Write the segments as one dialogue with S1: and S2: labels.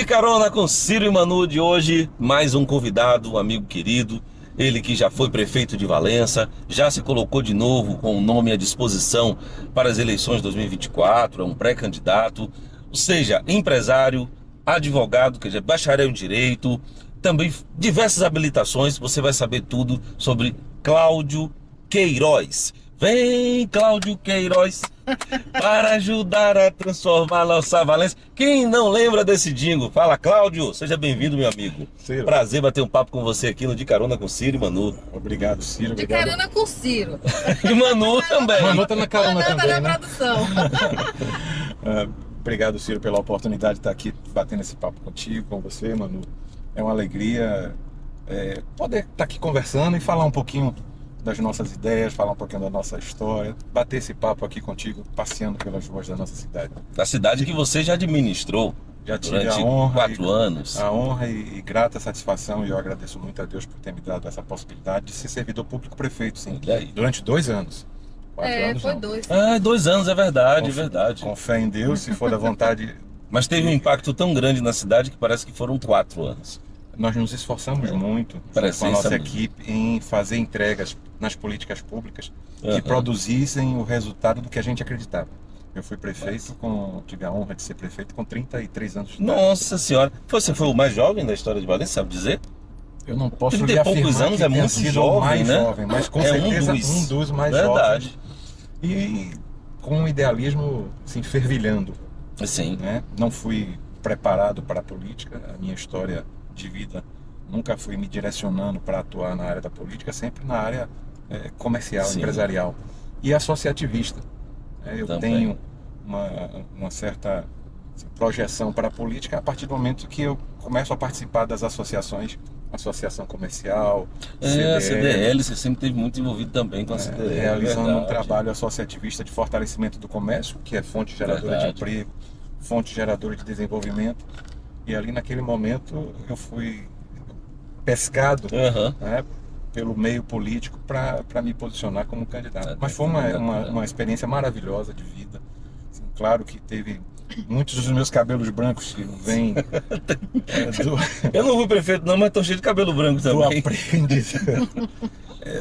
S1: De carona com Ciro e Manu de hoje, mais um convidado, um amigo querido, ele que já foi prefeito de Valença, já se colocou de novo com o nome à disposição para as eleições de 2024, é um pré-candidato, ou seja, empresário, advogado, quer dizer, bacharel em direito, também diversas habilitações, você vai saber tudo sobre Cláudio Queiroz. Vem, Cláudio Queiroz, para ajudar a transformar nossa Valência. Quem não lembra desse jingle? Fala, Cláudio, seja bem-vindo, meu amigo.
S2: Ciro,
S1: Prazer bater um papo com você aqui no De Carona com Ciro e Manu.
S2: obrigado, Ciro,
S3: De
S2: obrigado.
S3: carona com Ciro.
S1: E Manu também.
S2: Manu tá na carona
S3: Manu tá
S2: também,
S3: na
S2: né?
S3: produção.
S2: Ah, obrigado, Ciro, pela oportunidade de estar aqui batendo esse papo contigo, com você, Manu. É uma alegria poder estar aqui conversando e falar um pouquinho das nossas ideias, falar um pouquinho da nossa história, bater esse papo aqui contigo, passeando pelas ruas da nossa cidade.
S1: Da cidade que você já administrou
S2: Já tive
S1: durante
S2: a honra,
S1: 4 anos.
S2: a honra e grata satisfação, e eu agradeço muito a Deus por ter me dado essa possibilidade de ser servidor público prefeito, sim,
S1: Olha aí.
S2: durante 2 anos. 4 anos
S3: Foi
S2: não.
S3: 2.
S1: Ah, 2 anos, é verdade, é
S2: Com-
S1: verdade.
S2: Com fé em Deus, se for da vontade.
S1: Mas teve um impacto tão grande na cidade que parece que foram 4 anos.
S2: Nós nos esforçamos muito com a
S1: Presença
S2: nossa
S1: mesmo.
S2: equipe em fazer entregas nas políticas públicas
S1: Aham.
S2: que produzissem o resultado do que a gente acreditava. Eu fui prefeito, tive a honra de ser prefeito com 33 anos de idade.
S1: Nossa senhora, você foi o mais jovem da história de Valência, sabe dizer?
S2: Eu não posso
S1: 30
S2: lhe
S1: e poucos
S2: afirmar
S1: anos
S2: que
S1: é
S2: tenha
S1: muito
S2: sido
S1: jovem,
S2: o mais
S1: né?
S2: jovem, mas com
S1: É
S2: certeza
S1: um
S2: dos mais
S1: Verdade.
S2: jovens. E com um idealismo assim, fervilhando.
S1: Sim.
S2: Né? Não fui preparado para a política, a minha história de vida nunca fui me direcionando para atuar na área da política, sempre na área comercial,
S1: Sim.
S2: empresarial e associativista. Eu
S1: Também.
S2: tenho uma certa projeção para a política a partir do momento que eu começo a participar das associações, associação comercial,
S1: A CDL, você sempre esteve muito envolvido também com a CDL.
S2: realizando um
S1: verdade.
S2: trabalho associativista de fortalecimento do comércio, que é fonte geradora de
S1: Verdade.
S2: emprego, fonte geradora de desenvolvimento. E ali naquele momento eu fui pescado,
S1: Aham.
S2: né, pelo meio político para me posicionar como candidato.
S1: Ah,
S2: Mas foi uma,
S1: candidato,
S2: uma,
S1: né?
S2: uma experiência maravilhosa de vida. Assim, claro que teve muitos dos meus cabelos brancos que vêm
S1: Eu não fui prefeito não, mas tô cheio de cabelo branco
S2: do
S1: também.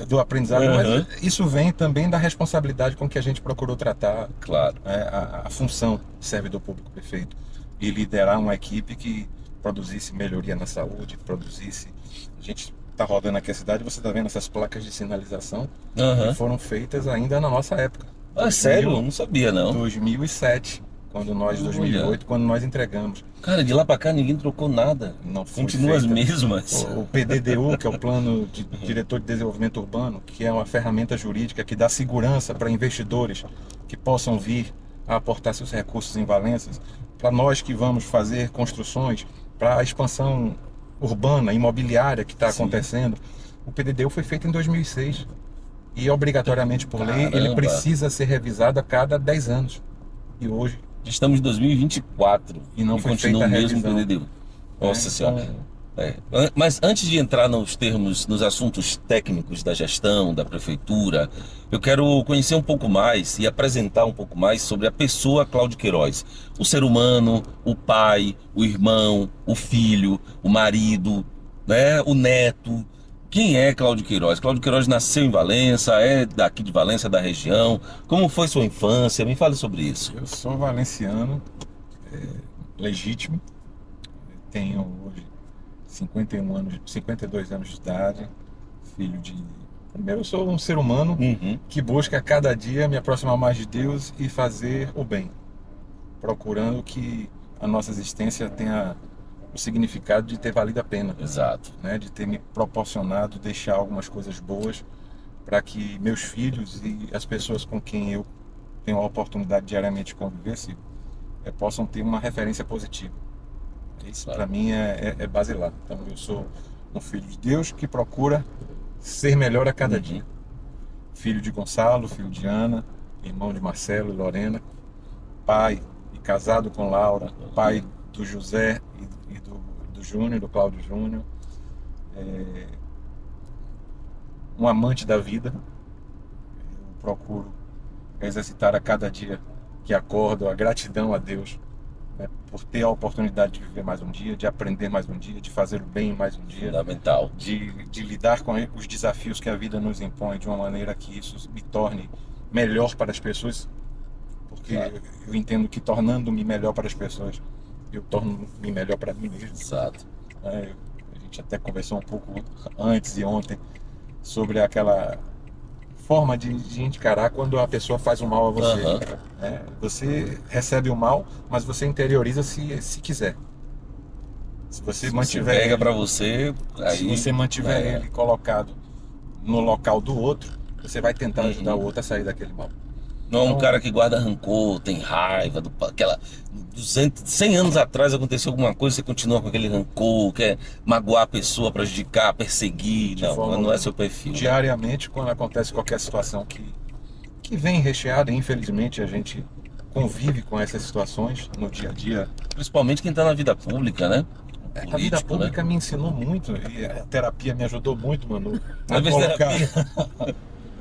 S2: do aprendizado,
S1: Aham.
S2: mas isso vem também da responsabilidade com que a gente procurou tratar
S1: Claro.
S2: a função de servidor público prefeito e liderar uma equipe que produzisse melhoria na saúde, produzisse. A gente está rodando aqui a cidade, você está vendo essas placas de sinalização que
S1: Aham.
S2: foram feitas ainda na nossa época.
S1: Ah, sério? Eu não sabia não.
S2: 2007,
S1: Olha.
S2: 2008, quando nós entregamos.
S1: Cara, de lá pra cá ninguém trocou nada.
S2: Não foi
S1: Continua as
S2: feita.
S1: mesmas.
S2: O PDDU, que é o Plano de Diretor de Desenvolvimento Urbano, que é uma ferramenta jurídica que dá segurança para investidores que possam vir a aportar seus recursos em Valença, para nós que vamos fazer construções, para a expansão urbana, imobiliária que está
S1: Sim.
S2: acontecendo. O PDDU foi feito em 2006 e obrigatoriamente por lei ele
S1: Caramba.
S2: precisa ser revisado a cada 10 anos. E hoje
S1: Estamos em 2024
S2: E não foi
S1: continua o
S2: feita a
S1: mesmo
S2: revisão.
S1: PDDU. Nossa
S2: então,
S1: senhora. Mas antes de entrar nos termos, nos assuntos técnicos da gestão, da prefeitura, eu quero conhecer um pouco mais e apresentar um pouco mais sobre a pessoa Cláudio Queiroz. O ser humano, o pai, o irmão, o filho, o marido, né, o neto. Quem é Cláudio Queiroz? Cláudio Queiroz nasceu em Valença, é daqui de Valença, da região. Como foi sua infância? Me fale sobre isso.
S2: eu sou valenciano, legítimo, tenho hoje 51 anos, 52 anos de idade, filho de... Primeiro, eu sou um ser humano
S1: Uhum.
S2: que busca a cada dia me aproximar mais de Deus e fazer o bem, procurando que a nossa existência tenha o significado de ter valido a pena,
S1: Exato.
S2: né? De ter me proporcionado deixar algumas coisas boas para que meus filhos e as pessoas com quem eu tenho a oportunidade diariamente de conviver possam ter uma referência positiva. Isso
S1: Claro.
S2: para mim é basilar. Então eu sou um filho de Deus que procura ser melhor a cada
S1: Uhum.
S2: dia. Filho de Gonçalo, filho de Ana, irmão de Marcelo e Lorena, pai e casado com Laura, pai do José e do Júnior, do Cláudio Júnior, um amante da vida. Eu procuro exercitar a cada dia que acordo a gratidão a Deus, por ter a oportunidade de viver mais um dia, de aprender mais um dia, de fazer o bem mais um dia,
S1: Fundamental.
S2: de lidar com os desafios que a vida nos impõe de uma maneira que isso me torne melhor para as pessoas, porque
S1: Claro.
S2: eu entendo que tornando-me melhor para as pessoas, eu torno-me melhor para mim mesmo.
S1: Exato.
S2: Né? A gente até conversou um pouco antes e ontem sobre aquela forma de encarar quando a pessoa faz o mal a você.
S1: Aham.
S2: Né? Você recebe o mal, mas você interioriza se quiser. Se você
S1: Se
S2: mantiver
S1: pega
S2: ele,
S1: pra você,
S2: se
S1: aí
S2: você mantiver
S1: é.
S2: ele colocado no local do outro, você vai tentar ajudar o
S1: Uhum.
S2: outro a sair daquele mal.
S1: Não é um
S2: Então,
S1: cara que guarda rancor, tem raiva, aquela 100 anos atrás aconteceu alguma coisa, você continua com aquele rancor, quer magoar a pessoa, prejudicar, perseguir.
S2: de
S1: Não,
S2: forma
S1: não é
S2: alguma.
S1: seu perfil, né?
S2: Diariamente, quando acontece qualquer situação que vem recheada, infelizmente a gente convive com essas situações no dia a dia.
S1: Principalmente quem tá na vida pública, né? O
S2: A vida
S1: político, né?
S2: pública me ensinou muito e a terapia me ajudou muito, Manu, a
S1: Às vezes
S2: colocar,
S1: terapia.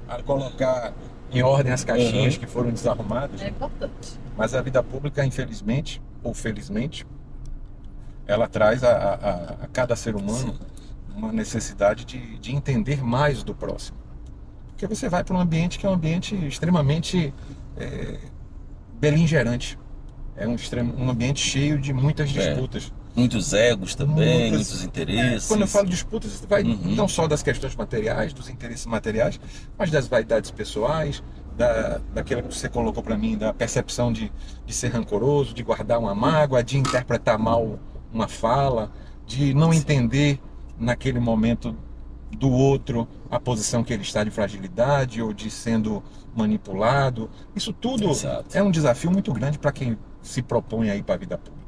S2: a colocar em ordem as caixinhas
S1: Uhum.
S2: que foram desarrumadas.
S3: É importante.
S2: Mas a vida pública, infelizmente ou felizmente, ela traz a cada ser humano uma necessidade de entender mais do próximo. Porque você vai para um ambiente que é um ambiente extremamente beligerante. É um ambiente cheio de muitas disputas.
S1: Muitos egos também,
S2: Muitas-
S1: muitos interesses.
S2: Quando eu falo disputas, você vai
S1: Uhum.
S2: não só das questões materiais, dos interesses materiais, mas das vaidades pessoais, daquilo que você colocou para mim, da percepção de ser rancoroso, de guardar uma mágoa, de interpretar mal uma fala, de não entender naquele momento do outro a posição que ele está de fragilidade ou de sendo manipulado. Isso tudo
S1: Exato.
S2: é um desafio muito grande para quem se propõe aí para a vida pública.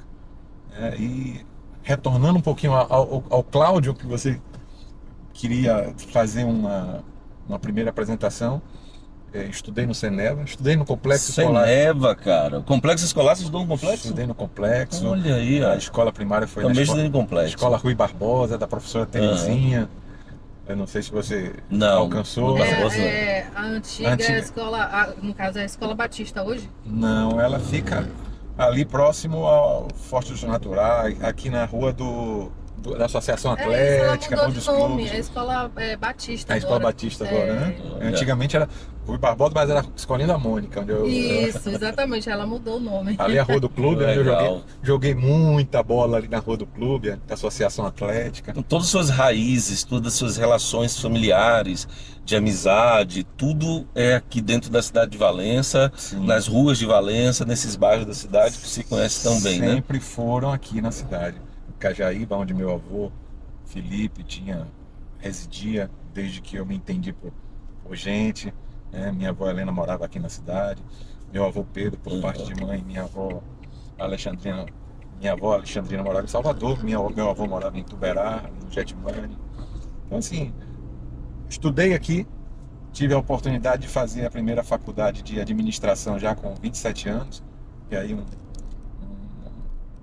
S2: E retornando um pouquinho ao Cláudio, que você queria fazer uma primeira apresentação, estudei no Seneva, estudei no Complexo Escolar.
S1: Seneva, cara. Complexo escolar, vocês estudam um complexo?
S2: Estudei no Complexo.
S1: Olha aí, ó.
S2: A escola primária foi
S1: Também
S2: na
S1: estudei
S2: escola,
S1: no complexo.
S2: escola Rui Barbosa, da professora Terezinha. Eu não sei se você
S1: Não,
S2: alcançou.
S1: no Barbosa.
S3: A antiga escola, no caso é a Escola Batista hoje?
S2: Não, ela fica ali próximo ao Forte dos Naturais, aqui na rua da Associação Atlética,
S3: ela
S2: Rua
S3: mudou
S2: dos
S3: de nome,
S2: Clubes.
S3: a Escola Batista
S2: A Escola
S3: agora.
S2: Batista agora, né?
S1: É.
S2: Antigamente era Rui Barbosa, mas era a Escolinha da Mônica, onde
S3: Isso, exatamente, ela mudou o nome.
S2: ali é a Rua do Clube, onde eu
S1: Legal.
S2: joguei muita bola ali na Rua do Clube, da Associação Atlética.
S1: Então, todas as suas raízes, todas as suas relações familiares, de amizade, tudo é aqui dentro da cidade de Valença,
S2: Sim.
S1: nas ruas de Valença, nesses bairros da cidade que você conhece tão bem, né?
S2: Sempre foram aqui na cidade. Cajaíba, onde meu avô Felipe residia desde que eu me entendi por gente. Minha avó Helena morava aqui na cidade. Meu avô Pedro, por parte de mãe, minha avó Alexandrina morava em Salvador. Meu avô morava em Tuberá, no Getmani. Então, assim, estudei aqui, tive a oportunidade de fazer a primeira faculdade de administração já com 27 anos. E aí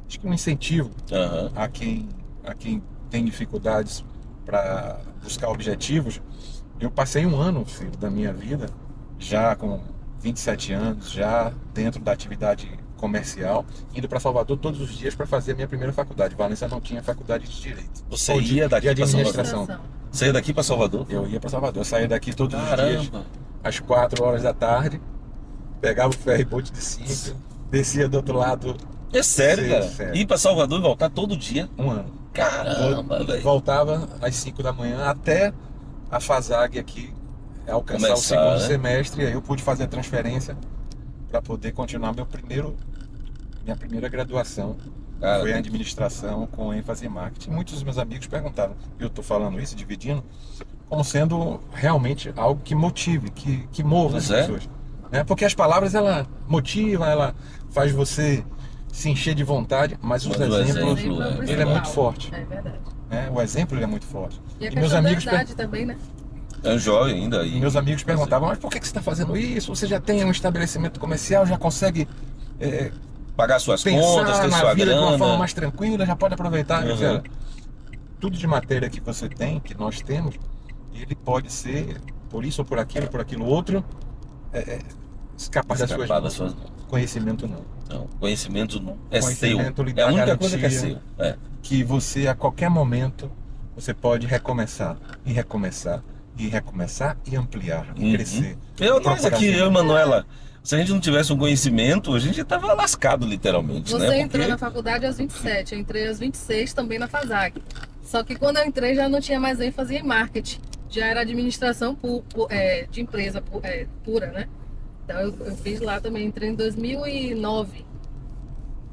S2: acho que um incentivo
S1: Aham.
S2: a quem tem dificuldades para buscar objetivos. Eu passei um ano, filho, da minha vida, já com 27 anos, já dentro da atividade comercial, indo para Salvador todos os dias para fazer a minha primeira faculdade. Valença não tinha faculdade de Direito.
S1: Você
S2: Ou
S1: ia daqui
S2: de
S1: pra
S2: administração.
S1: Você ia daqui para Salvador?
S2: Eu ia para Salvador, eu saía daqui todos os dias,
S1: Caramba!
S2: às 4 horas da tarde, pegava o ferry-boat de 5, descia do outro lado
S1: É sério,
S2: Sim,
S1: cara?
S2: sério.
S1: Ir para Salvador e voltar todo dia?
S2: um ano.
S1: Caramba, velho.
S2: Voltava às 5 da manhã até a FASAG aqui alcançar o
S1: Começar,
S2: segundo
S1: né?
S2: semestre, e aí eu pude fazer a transferência para poder continuar minha primeira graduação.
S1: Cara,
S2: Foi em administração com ênfase em marketing. Muitos dos meus amigos perguntaram, eu estou falando isso, dividindo, como sendo realmente algo que motive, que mova as
S1: Pois é.
S2: pessoas. Né? Porque as palavras, ela motiva, ela faz você se encher de vontade, mas os
S1: Mas o
S2: exemplos,
S1: exemplo é-
S2: ele é muito forte.
S3: É verdade.
S2: Né? O exemplo ele é muito forte.
S3: E a
S2: E
S3: questão
S2: meus
S3: da
S2: amigos,
S3: idade também, né?
S1: é um jovem ainda.
S2: e meus amigos perguntavam, mas por que você está fazendo isso? Você já tem um estabelecimento comercial, já consegue
S1: Pagar suas
S2: pensar
S1: contas, ter
S2: na
S1: sua
S2: vida de uma forma
S1: grana.
S2: mais tranquila, já pode aproveitar.
S1: Uhum.
S2: Quer dizer, tudo de matéria que você tem, que nós temos, ele pode ser, por isso ou por aquilo outro, escapar das suas
S1: Escapar
S2: mãos.
S1: das suas mãos.
S2: Conhecimento não.
S1: Não, conhecimento é
S2: Conhecimento lhe
S1: seu. É
S2: dá
S1: a única coisa que é
S2: garantia.
S1: seu. É.
S2: Que você, a qualquer momento, você pode recomeçar e recomeçar e recomeçar e ampliar e crescer.
S1: Nós aqui, eu e Manuela, se a gente não tivesse um conhecimento, a gente tava lascado, literalmente,
S3: Você
S1: né?
S3: entrou na faculdade aos 27, eu entrei aos 26 também na FASAC. Só que quando eu entrei já não tinha mais ênfase em marketing, já era administração de empresa pura, né? Então eu fiz lá também, entrei em 2009.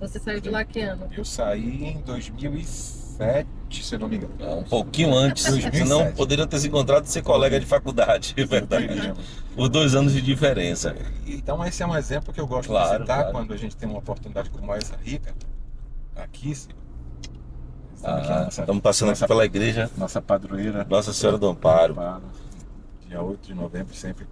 S3: Você saiu de lá que ano?
S2: Eu saí em 2007, se eu não me engano.
S1: Um pouquinho antes,
S2: 2007.
S1: senão poderiam ter se encontrado e ser colega de faculdade, é verdade. Por 2 anos de diferença.
S2: Então esse é um exemplo que eu gosto de
S1: Claro,
S2: citar
S1: claro.
S2: quando a gente tem uma oportunidade como essa rica. Aqui,
S1: Estamos passando aqui pela igreja
S2: nossa padroeira,
S1: Nossa Senhora do Amparo,
S2: dia 8 de novembro, sempre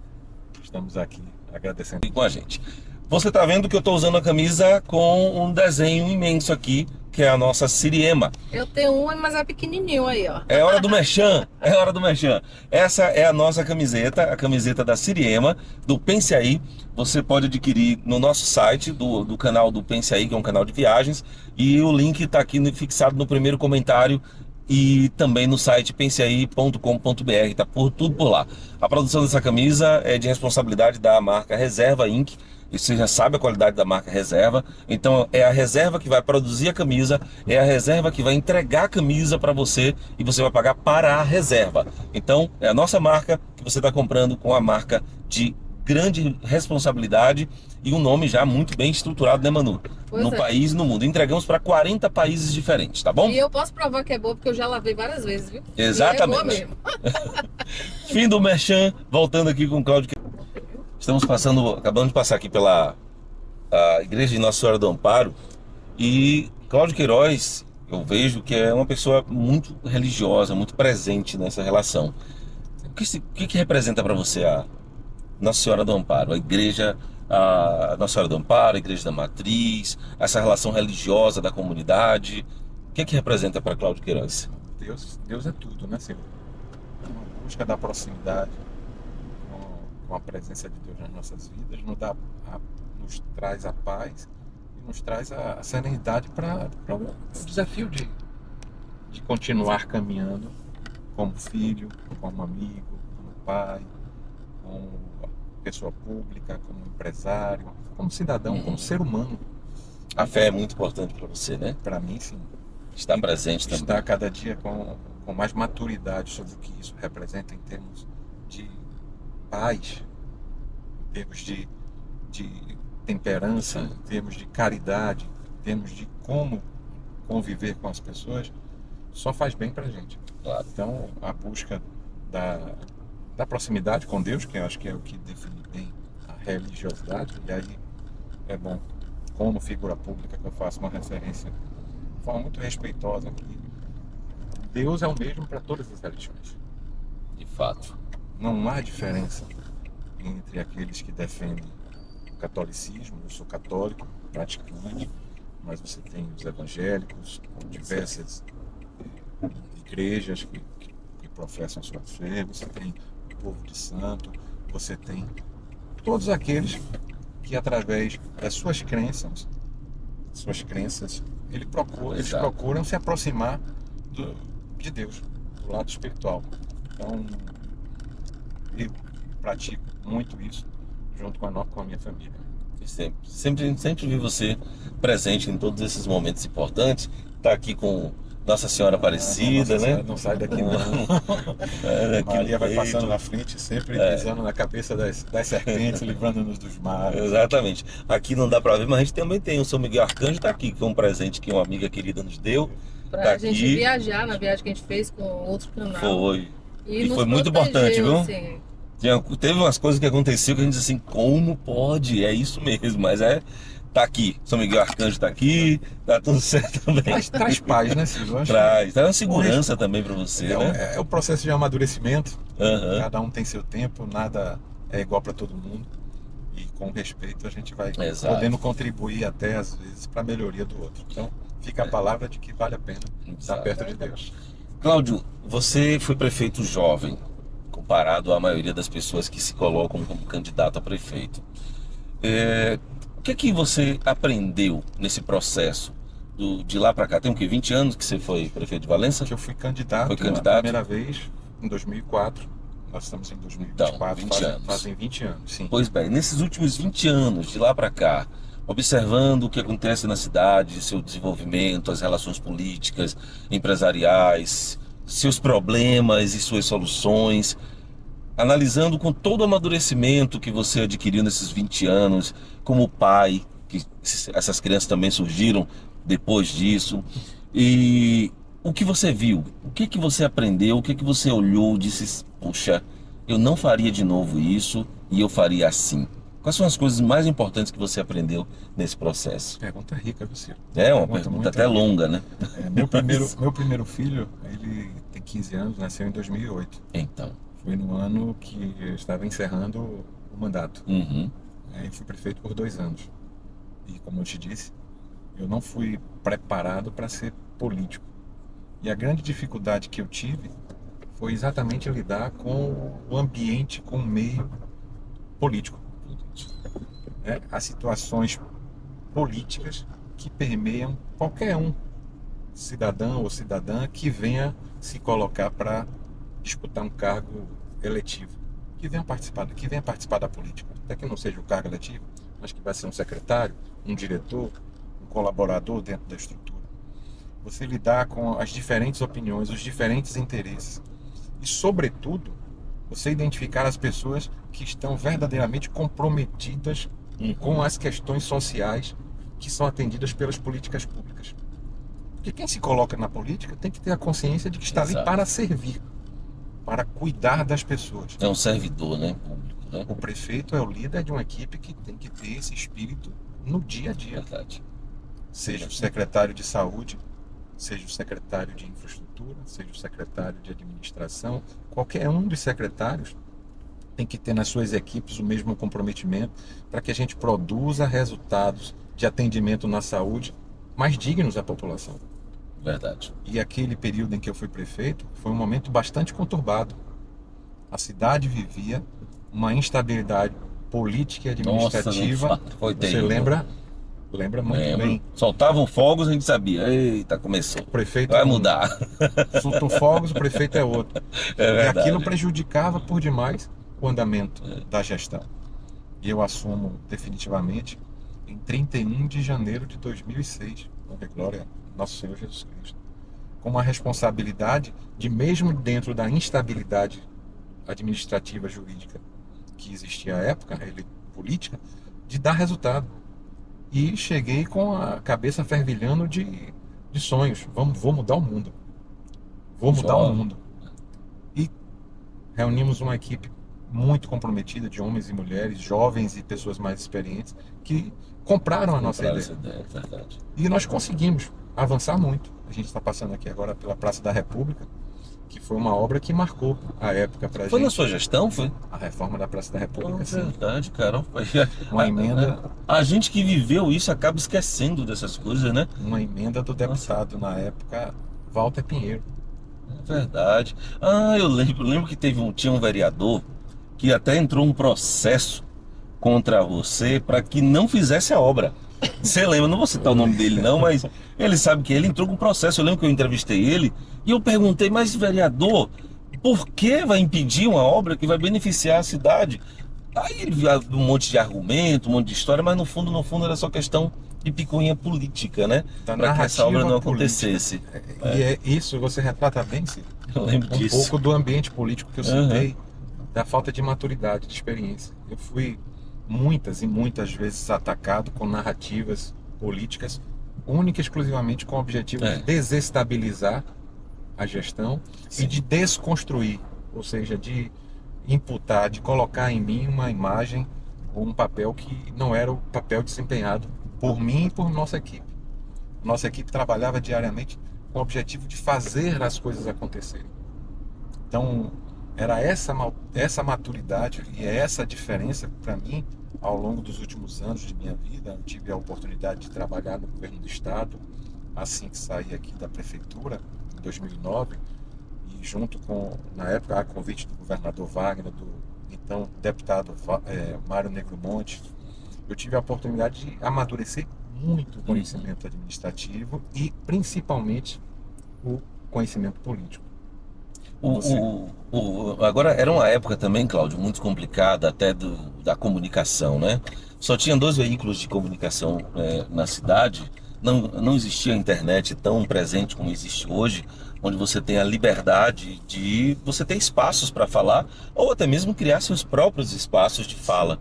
S2: estamos aqui agradecendo.
S1: aqui com a gente. Você está vendo que eu estou usando a camisa com um desenho imenso aqui, que é a nossa Siriema.
S3: Eu tenho uma, mas é pequenininho aí, ó.
S1: É hora do merchan, é hora do merchan. Essa é a nossa camiseta, a camiseta da Siriema, do Pense Aí. Você pode adquirir no nosso site, do canal do Pense Aí, que é um canal de viagens. E o link está aqui fixado no primeiro comentário e também no site penseai.com.br, tá tudo por lá. A produção dessa camisa é de responsabilidade da marca Reserva Inc. E você já sabe a qualidade da marca Reserva. Então é a Reserva que vai produzir a camisa, é a Reserva que vai entregar a camisa para você e você vai pagar para a Reserva. Então é a nossa marca que você está comprando com a marca de grande responsabilidade e um nome já muito bem estruturado, né, Manu? No país e no mundo. Entregamos para 40 países diferentes, tá bom?
S3: E eu posso provar que é boa porque eu já lavei várias vezes, viu?
S1: Exatamente.
S3: E é boa mesmo.
S1: Fim do merchan, voltando aqui com o Cláudio. Acabamos de passar aqui pela Igreja de Nossa Senhora do Amparo e Cláudio Queiroz, eu vejo que é uma pessoa muito religiosa, muito presente nessa relação. O que representa para você a Nossa Senhora do Amparo, a Igreja, a Nossa Senhora do Amparo, a Igreja da Matriz, essa relação religiosa da comunidade? O que representa para Cláudio Queiroz?
S2: Deus é tudo, né, Senhor? Uma busca da proximidade com a presença de Deus nas nossas vidas, nos traz a paz e nos traz a serenidade para o desafio de continuar caminhando como filho, como amigo, como pai, como pessoa pública, como empresário, como cidadão, como ser humano.
S1: A fé é muito importante para você, né?
S2: Para mim, sim.
S1: Está presente também.
S2: Está cada dia com mais maturidade sobre o que isso representa em termos de paz, em termos de temperança, em termos de caridade, em termos de como conviver com as pessoas, só faz bem pra gente.
S1: Claro.
S2: Então, a busca da proximidade com Deus, que eu acho que é o que define bem a religiosidade, e aí é bom, como figura pública, que eu faço uma referência de forma muito respeitosa, que Deus é o mesmo para todas as religiões.
S1: De fato.
S2: Não há diferença entre aqueles que defendem o catolicismo. Eu sou católico, praticante, mas você tem os evangélicos, diversas igrejas que professam a sua fé, você tem o povo de santo, você tem todos aqueles que através das suas crenças, eles procuram se aproximar de Deus, do lado espiritual. Então, eu pratico muito isso junto com a minha família.
S1: Sempre vi você presente em todos esses momentos importantes. Está aqui com Nossa Senhora Aparecida, né?
S2: Não sai daqui não. Maria vai passando na frente, sempre pisando na cabeça das serpentes, livrando-nos dos males.
S1: Exatamente. Aqui não dá para ver, mas a gente também tem o São Miguel Arcanjo, está aqui, que foi um presente que uma amiga querida nos deu.
S3: Pra gente viajar, na viagem que a gente fez com outro canal.
S1: Foi. E
S3: nos
S1: foi muito importante, viu?
S3: Assim.
S1: Teve umas coisas que aconteceu que a gente disse assim, como pode? É isso mesmo, mas tá aqui. São Miguel Arcanjo tá aqui, tá tudo certo também.
S2: Traz paz, né, Silvio?
S1: Traz uma segurança também para você, né?
S2: É o processo de amadurecimento.
S1: Uhum.
S2: Cada um tem seu tempo, nada é igual para todo mundo. E com respeito a gente vai podendo contribuir até às vezes para a melhoria do outro. Então fica a palavra de que vale a pena estar perto de Deus.
S1: Cláudio, você foi prefeito jovem, comparado à maioria das pessoas que se colocam como candidato a prefeito. que você aprendeu nesse processo de lá para cá? Tem o quê? 20 anos que você foi prefeito de Valença?
S2: Que eu fui candidato,
S1: Foi
S2: a
S1: candidato?
S2: primeira vez em 2004. Nós estamos em
S1: Então,
S2: 2024,
S1: 20 anos.
S2: fazem 20 anos, sim.
S1: Pois bem, nesses últimos 20 anos, de lá para cá, observando o que acontece na cidade, seu desenvolvimento, as relações políticas, empresariais, seus problemas e suas soluções, analisando com todo o amadurecimento que você adquiriu nesses 20 anos, como pai, que essas crianças também surgiram depois disso, e o que você viu, o que que você aprendeu, o que que você olhou e disse, puxa, eu não faria de novo isso e eu faria assim. Quais são as coisas mais importantes que você aprendeu nesse processo?
S2: Pergunta rica, você.
S1: É uma pergunta
S2: muito
S1: até
S2: rica.
S1: longa, né?
S2: Meu primeiro filho, ele tem 15 anos, nasceu em 2008.
S1: Então,
S2: Foi no ano que eu estava encerrando o mandato.
S1: uhum,
S2: Aí fui prefeito por 2 anos. E como eu te disse, eu não fui preparado para ser político. E a grande dificuldade que eu tive foi exatamente lidar com o ambiente, com o meio político, né? As situações políticas que permeiam qualquer um, cidadão ou cidadã, que venha se colocar para disputar um cargo eletivo, que venha participar da política, até que não seja o cargo eletivo, mas que vai ser um secretário, um diretor, um colaborador dentro da estrutura. Você lidar com as diferentes opiniões, os diferentes interesses e, sobretudo, você identificar as pessoas que estão verdadeiramente comprometidas com as questões sociais que são atendidas pelas políticas públicas. Porque quem se coloca na política tem que ter a consciência de que está ali
S1: Exato.
S2: para servir, para cuidar das pessoas.
S1: é um servidor, né, público, né?
S2: O prefeito é o líder de uma equipe que tem que ter esse espírito no dia a dia.
S1: Verdade.
S2: Seja o secretário de saúde, seja o secretário de infraestrutura, seja o secretário de administração, qualquer um dos secretários tem que ter nas suas equipes o mesmo comprometimento para que a gente produza resultados de atendimento na saúde mais dignos à população.
S1: Verdade.
S2: E aquele período em que eu fui prefeito foi um momento bastante conturbado. A cidade vivia uma instabilidade política e administrativa.
S1: Nossa, foi
S2: Você
S1: terrível.
S2: lembra muito
S1: Lembro.
S2: bem.
S1: Soltavam fogos, a gente sabia. Eita, começou.
S2: O prefeito
S1: Vai
S2: é um,
S1: mudar.
S2: soltou fogos, o prefeito é outro.
S1: É
S2: E
S1: verdade.
S2: aquilo prejudicava por demais o andamento da gestão. E eu assumo definitivamente em 31 de janeiro de 2006, honra e glória a Nosso Senhor Jesus Cristo, com uma responsabilidade de, mesmo dentro da instabilidade administrativa jurídica que existia à época, política, de dar resultado. E cheguei com a cabeça fervilhando de sonhos. Vou mudar o mundo. Vou mudar o mundo. E reunimos uma equipe muito comprometida de homens e mulheres, jovens e pessoas mais experientes, que compraram a nossa
S1: Compraram
S2: ideia.
S1: essa ideia, verdade.
S2: E nós conseguimos avançar muito. A gente está passando aqui agora pela Praça da República, que foi uma obra que marcou a época para a
S1: Foi na
S2: gente.
S1: sua gestão, foi?
S2: A reforma da Praça da República, sim.
S1: Verdade, cara.
S2: Uma emenda.
S1: A gente que viveu isso acaba esquecendo dessas coisas, né?
S2: Uma emenda do deputado na época, Walter Pinheiro.
S1: Verdade. Ah, eu lembro que tinha um vereador que até entrou um processo contra você para que não fizesse a obra. Você lembra? Não vou citar o nome dele não, mas ele sabe que ele entrou com processo. Eu lembro que eu entrevistei ele e eu perguntei, mas vereador, por que vai impedir uma obra que vai beneficiar a cidade? Aí ele viu um monte de argumento, um monte de história, mas no fundo era só questão de picuinha política, né?
S2: Da
S1: Para que essa obra não
S2: narrativa política.
S1: acontecesse.
S2: E é isso, você retrata bem, Ciro.
S1: Eu lembro
S2: Um
S1: disso.
S2: pouco do ambiente político que eu
S1: Uhum.
S2: citei, da falta de maturidade, de experiência. Eu fui muitas e muitas vezes atacado com narrativas políticas, única e exclusivamente com o objetivo
S1: É.
S2: de desestabilizar a gestão
S1: Sim.
S2: e de desconstruir, ou seja, de imputar, de colocar em mim uma imagem ou um papel que não era o papel desempenhado por mim e por nossa equipe. Nossa equipe trabalhava diariamente com o objetivo de fazer as coisas acontecerem. Então, era essa maturidade e essa diferença para mim ao longo dos últimos anos de minha vida. Eu tive a oportunidade de trabalhar no governo do estado assim que saí aqui da prefeitura em 2009 e junto com, na época, a convite do governador Wagner, do então deputado Mário Negromonte, eu tive a oportunidade de amadurecer muito o conhecimento administrativo e principalmente o conhecimento político. Você-
S1: Agora, era uma época também, Cláudio, muito complicada até da comunicação, né? Só tinha dois veículos de comunicação na cidade, não existia a internet tão presente como existe hoje, onde você tem a liberdade de você ter espaços para falar, ou até mesmo criar seus próprios espaços de fala.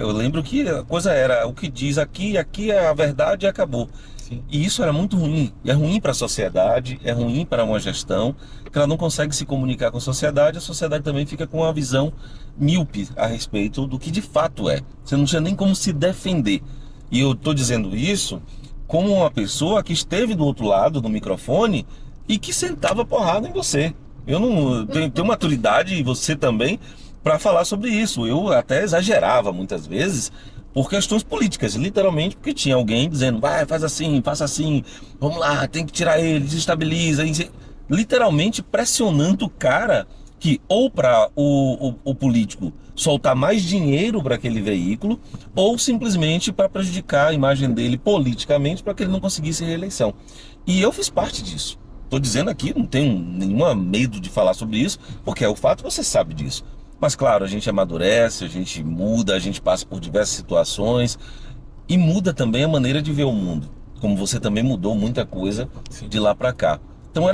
S1: Eu lembro que a coisa era o que diz aqui, aqui é a verdade e acabou.
S2: Sim.
S1: E isso era muito ruim. E é ruim para a sociedade, é ruim para uma gestão, que ela não consegue se comunicar com a sociedade também fica com uma visão míope a respeito do que de fato é. Você não tinha nem como se defender. E eu estou dizendo isso como uma pessoa que esteve do outro lado do microfone e que sentava porrada em você. Eu não tenho maturidade, e você também, para falar sobre isso. Eu até exagerava muitas vezes por questões políticas, literalmente, porque tinha alguém dizendo, vai, faz assim, faça assim, vamos lá, tem que tirar ele, desestabiliza, literalmente pressionando o cara que ou para o político soltar mais dinheiro para aquele veículo, ou simplesmente para prejudicar a imagem dele politicamente para que ele não conseguisse reeleição. E eu fiz parte disso. Estou dizendo aqui, não tenho nenhum medo de falar sobre isso, porque é o fato, você sabe disso. Mas claro, a gente amadurece, a gente muda, a gente passa por diversas situações e muda também a maneira de ver o mundo. Como você também mudou muita coisa de lá para cá. Então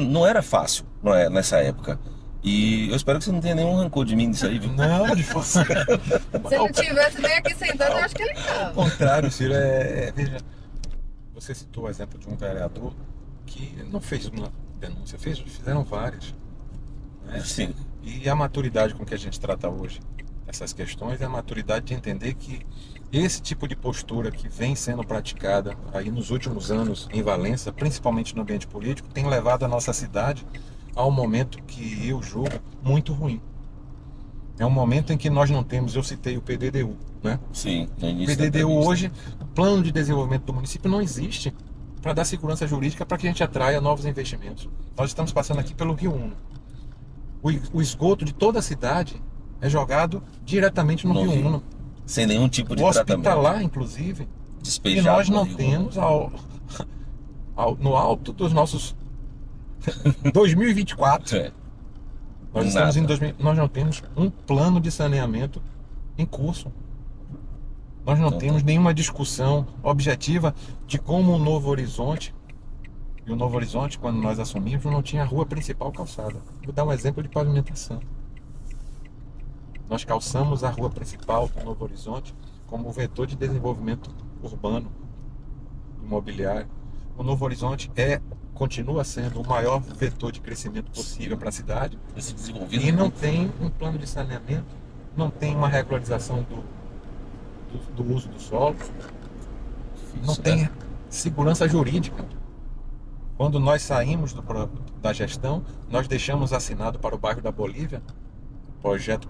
S1: não era fácil, não é, nessa época. E eu espero que você não tenha nenhum rancor de mim nisso aí, viu?
S2: Não, de forma.
S3: Se ele tivesse nem aqui sentado, eu acho que ele
S2: Ao
S3: tava.
S2: contrário, Ciro, veja, você citou o exemplo de um vereador que não fez uma denúncia, fizeram várias. Né?
S1: Sim.
S2: E a maturidade com que a gente trata hoje essas questões é a maturidade de entender que esse tipo de postura que vem sendo praticada aí nos últimos anos em Valença, principalmente no ambiente político, tem levado a nossa cidade a um momento que eu julgo muito ruim. É um momento em que nós não temos, eu citei o PDDU, né?
S1: Sim, no
S2: O
S1: início da
S2: PDDU
S1: entrevista.
S2: hoje, o plano de desenvolvimento do município não existe para dar segurança jurídica para que a gente atraia novos investimentos. Nós estamos passando aqui pelo Rio Uno. O esgoto de toda a cidade é jogado diretamente no
S1: No
S2: Rio
S1: Rio.
S2: Uno.
S1: Sem nenhum tipo de
S2: O
S1: tratamento.
S2: hospitalar, inclusive, e
S1: Despejado
S2: nós
S1: no
S2: não
S1: Rio.
S2: temos no alto dos nossos 2024.
S1: É.
S2: Nós estamos em
S1: Nada.
S2: 2000, nós não temos um plano de saneamento em curso. Nós não
S1: Não
S2: temos
S1: tem.
S2: nenhuma discussão objetiva de como o Novo Horizonte, e o Novo Horizonte, quando nós assumimos, não tinha rua principal calçada. Vou dar um exemplo de pavimentação. Nós calçamos a rua principal do Novo Horizonte como vetor de desenvolvimento urbano, imobiliário. O Novo Horizonte continua sendo o maior vetor de crescimento possível para a cidade
S1: Esse desenvolvido.
S2: e não tem um plano de saneamento, não tem uma regularização do uso do solo, não
S1: Difícil,
S2: tem
S1: né?
S2: segurança jurídica. Quando nós saímos da gestão, nós deixamos assinado para o bairro da Bolívia o projeto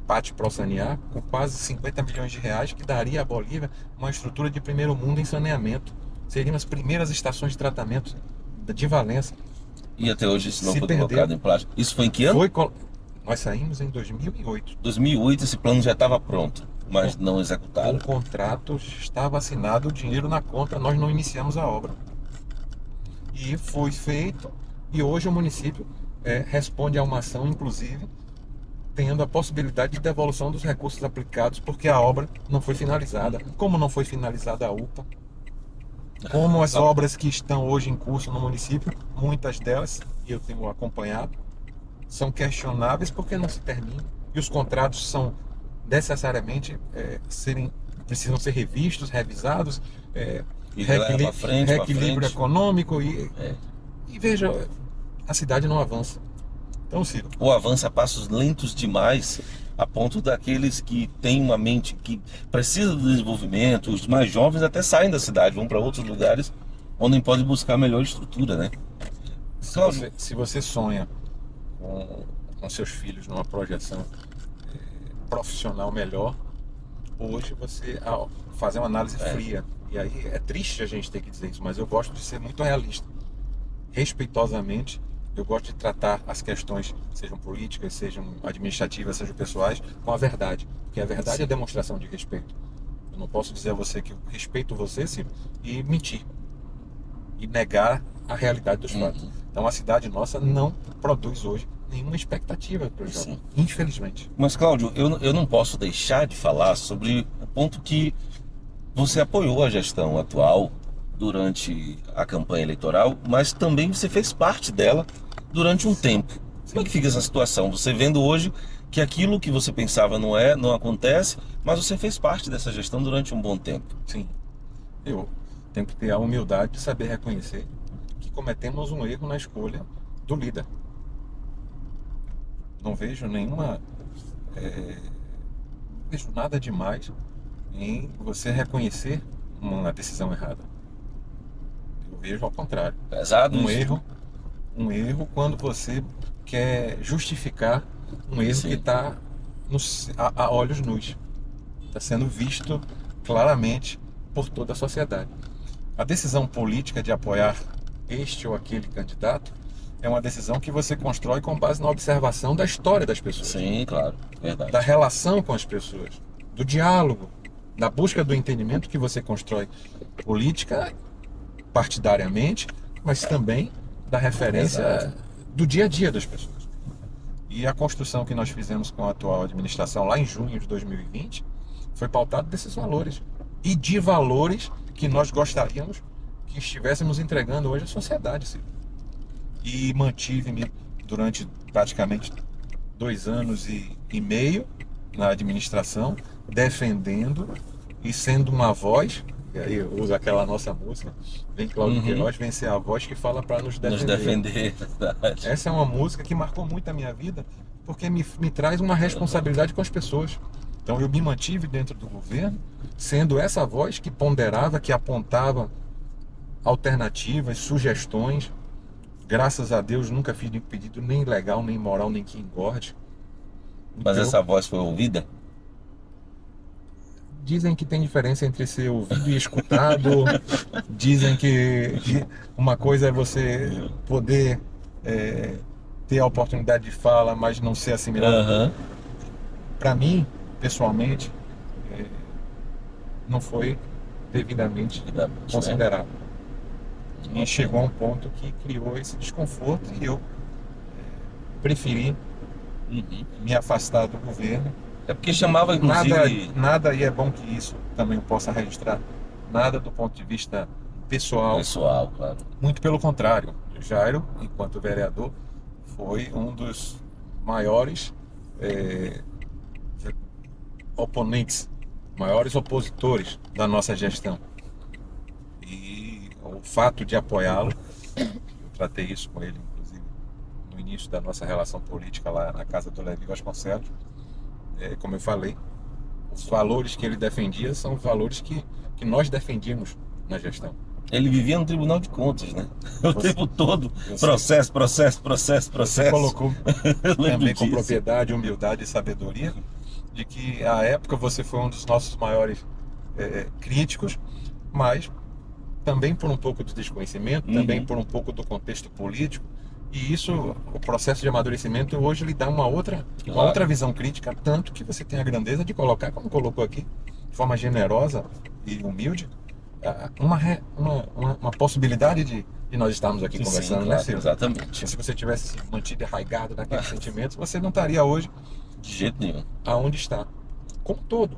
S2: Pátio Pro Sanear, com quase 50 milhões de reais, que daria à Bolívia uma estrutura de primeiro mundo em saneamento. Seriam as primeiras estações de tratamento de Valença.
S1: E até hoje isso não
S2: Se
S1: foi
S2: perdeu.
S1: colocado em prática. Isso foi em que ano?
S2: Nós saímos em 2008.
S1: 2008 esse plano já estava pronto, mas não executaram.
S2: O contrato estava assinado, o dinheiro na conta, nós não iniciamos a obra. E foi feito, e hoje o município responde a uma ação, inclusive, tendo a possibilidade de devolução dos recursos aplicados, porque a obra não foi finalizada. Como não foi finalizada a UPA, como as obras que estão hoje em curso no município, muitas delas, e eu tenho acompanhado, são questionáveis porque não se terminam. E os contratos são necessariamente precisam ser revistos, revisados,
S1: E leva pra frente, pra
S2: reequilíbrio
S1: frente.
S2: econômico
S1: É.
S2: e veja, a cidade não avança. Então, Ciro,
S1: Ou avança a passos lentos demais, a ponto daqueles que têm uma mente que precisa do desenvolvimento, os mais jovens até saem da cidade, vão para outros lugares onde podem buscar melhor estrutura, né? Cláudio,
S2: se você sonha com seus filhos numa projeção profissional melhor, hoje você, ao fazer uma análise fria, e aí é triste a gente ter que dizer isso, mas eu gosto de ser muito realista. Respeitosamente, Eu gosto de tratar as questões, sejam políticas, sejam administrativas, sejam pessoais, com a verdade. Porque a verdade é demonstração de respeito. Eu não posso dizer a você que eu respeito você, Ciro, e mentir. E negar a realidade dos fatos. Então a cidade nossa não produz hoje nenhuma expectativa para o jovem,
S1: Sim.
S2: infelizmente.
S1: Mas, Cláudio, eu não posso deixar de falar sobre o ponto que você apoiou a gestão atual durante a campanha eleitoral, mas também você fez parte dela durante um tempo. Como é que fica essa situação? Você vendo hoje que aquilo que você pensava não acontece, mas você fez parte dessa gestão durante um bom tempo.
S2: Sim, eu tenho que ter a humildade de saber reconhecer que cometemos um erro na escolha do líder. Não vejo nenhuma, não vejo nada demais em você reconhecer uma decisão errada. Eu vejo ao contrário.
S1: Pesado
S2: Um
S1: isso?
S2: erro, um erro quando você quer justificar um erro
S1: Sim.
S2: que está a olhos nus. Está sendo visto claramente por toda a sociedade. A decisão política de apoiar este ou aquele candidato é uma decisão que você constrói com base na observação da história das pessoas,
S1: Sim, claro,
S2: da
S1: verdade.
S2: relação com as pessoas, do diálogo, da busca do entendimento que você constrói política partidariamente, mas também da referência
S1: Exato.
S2: do dia a dia das pessoas. E a construção que nós fizemos com a atual administração lá em junho de 2020 foi pautada desses valores e de valores que nós gostaríamos que estivéssemos entregando hoje à sociedade, Ciro. E mantive-me durante praticamente 2 anos e meio na administração, defendendo e sendo uma voz. E aí eu uso aquela nossa música, vem Cláudio Queiroz, vem ser a voz que fala para nos
S1: Nos
S2: defender.
S1: defender, verdade.
S2: Essa é uma música que marcou muito a minha vida, porque me traz uma responsabilidade com as pessoas. Então eu me mantive dentro do governo, sendo essa voz que ponderava, que apontava alternativas, sugestões. Graças a Deus nunca fiz nenhum pedido nem legal, nem moral, nem que engorde.
S1: Mas
S2: Pelo-
S1: essa voz foi ouvida?
S2: Dizem que tem diferença entre ser ouvido e escutado. Dizem que uma coisa é você poder ter a oportunidade de fala, mas não ser assimilado.
S1: Aham.
S2: Para mim, pessoalmente, não foi devidamente
S1: Devidamente, né?
S2: considerado. E chegou a um ponto que criou esse desconforto e eu preferi
S1: Uhum.
S2: me afastar do governo.
S1: É porque chamava,
S2: Nada,
S1: inclusive.
S2: nada, e é bom que isso também eu possa registrar, nada do ponto de vista pessoal,
S1: Pessoal, claro.
S2: muito pelo contrário. Jairo, enquanto vereador, foi um dos maiores oponentes, maiores opositores da nossa gestão. E o fato de apoiá-lo, eu tratei isso com ele, inclusive, no início da nossa relação política lá na casa do Levi Vasconcelos. Como eu falei, os valores que ele defendia são os valores que nós defendíamos na gestão.
S1: Ele vivia no Tribunal de Contas, né? O
S2: Você-
S1: tempo todo.
S2: eu sei.
S1: Processo.
S2: Você colocou
S1: Eu lembro
S2: também com
S1: disso.
S2: propriedade, humildade e sabedoria de que à época você foi um dos nossos maiores críticos, mas também por um pouco de desconhecimento, também por um pouco do contexto político, e isso, o processo de amadurecimento hoje lhe dá uma outra visão crítica, tanto que você tem a grandeza de colocar, como colocou aqui, de forma generosa e humilde, uma possibilidade de nós estarmos aqui
S1: Sim,
S2: conversando, né,
S1: claro,
S2: Ciro?
S1: exatamente.
S2: Se você tivesse se mantido arraigado naqueles sentimentos, você não estaria hoje
S1: De jeito nenhum.
S2: aonde está, como todo.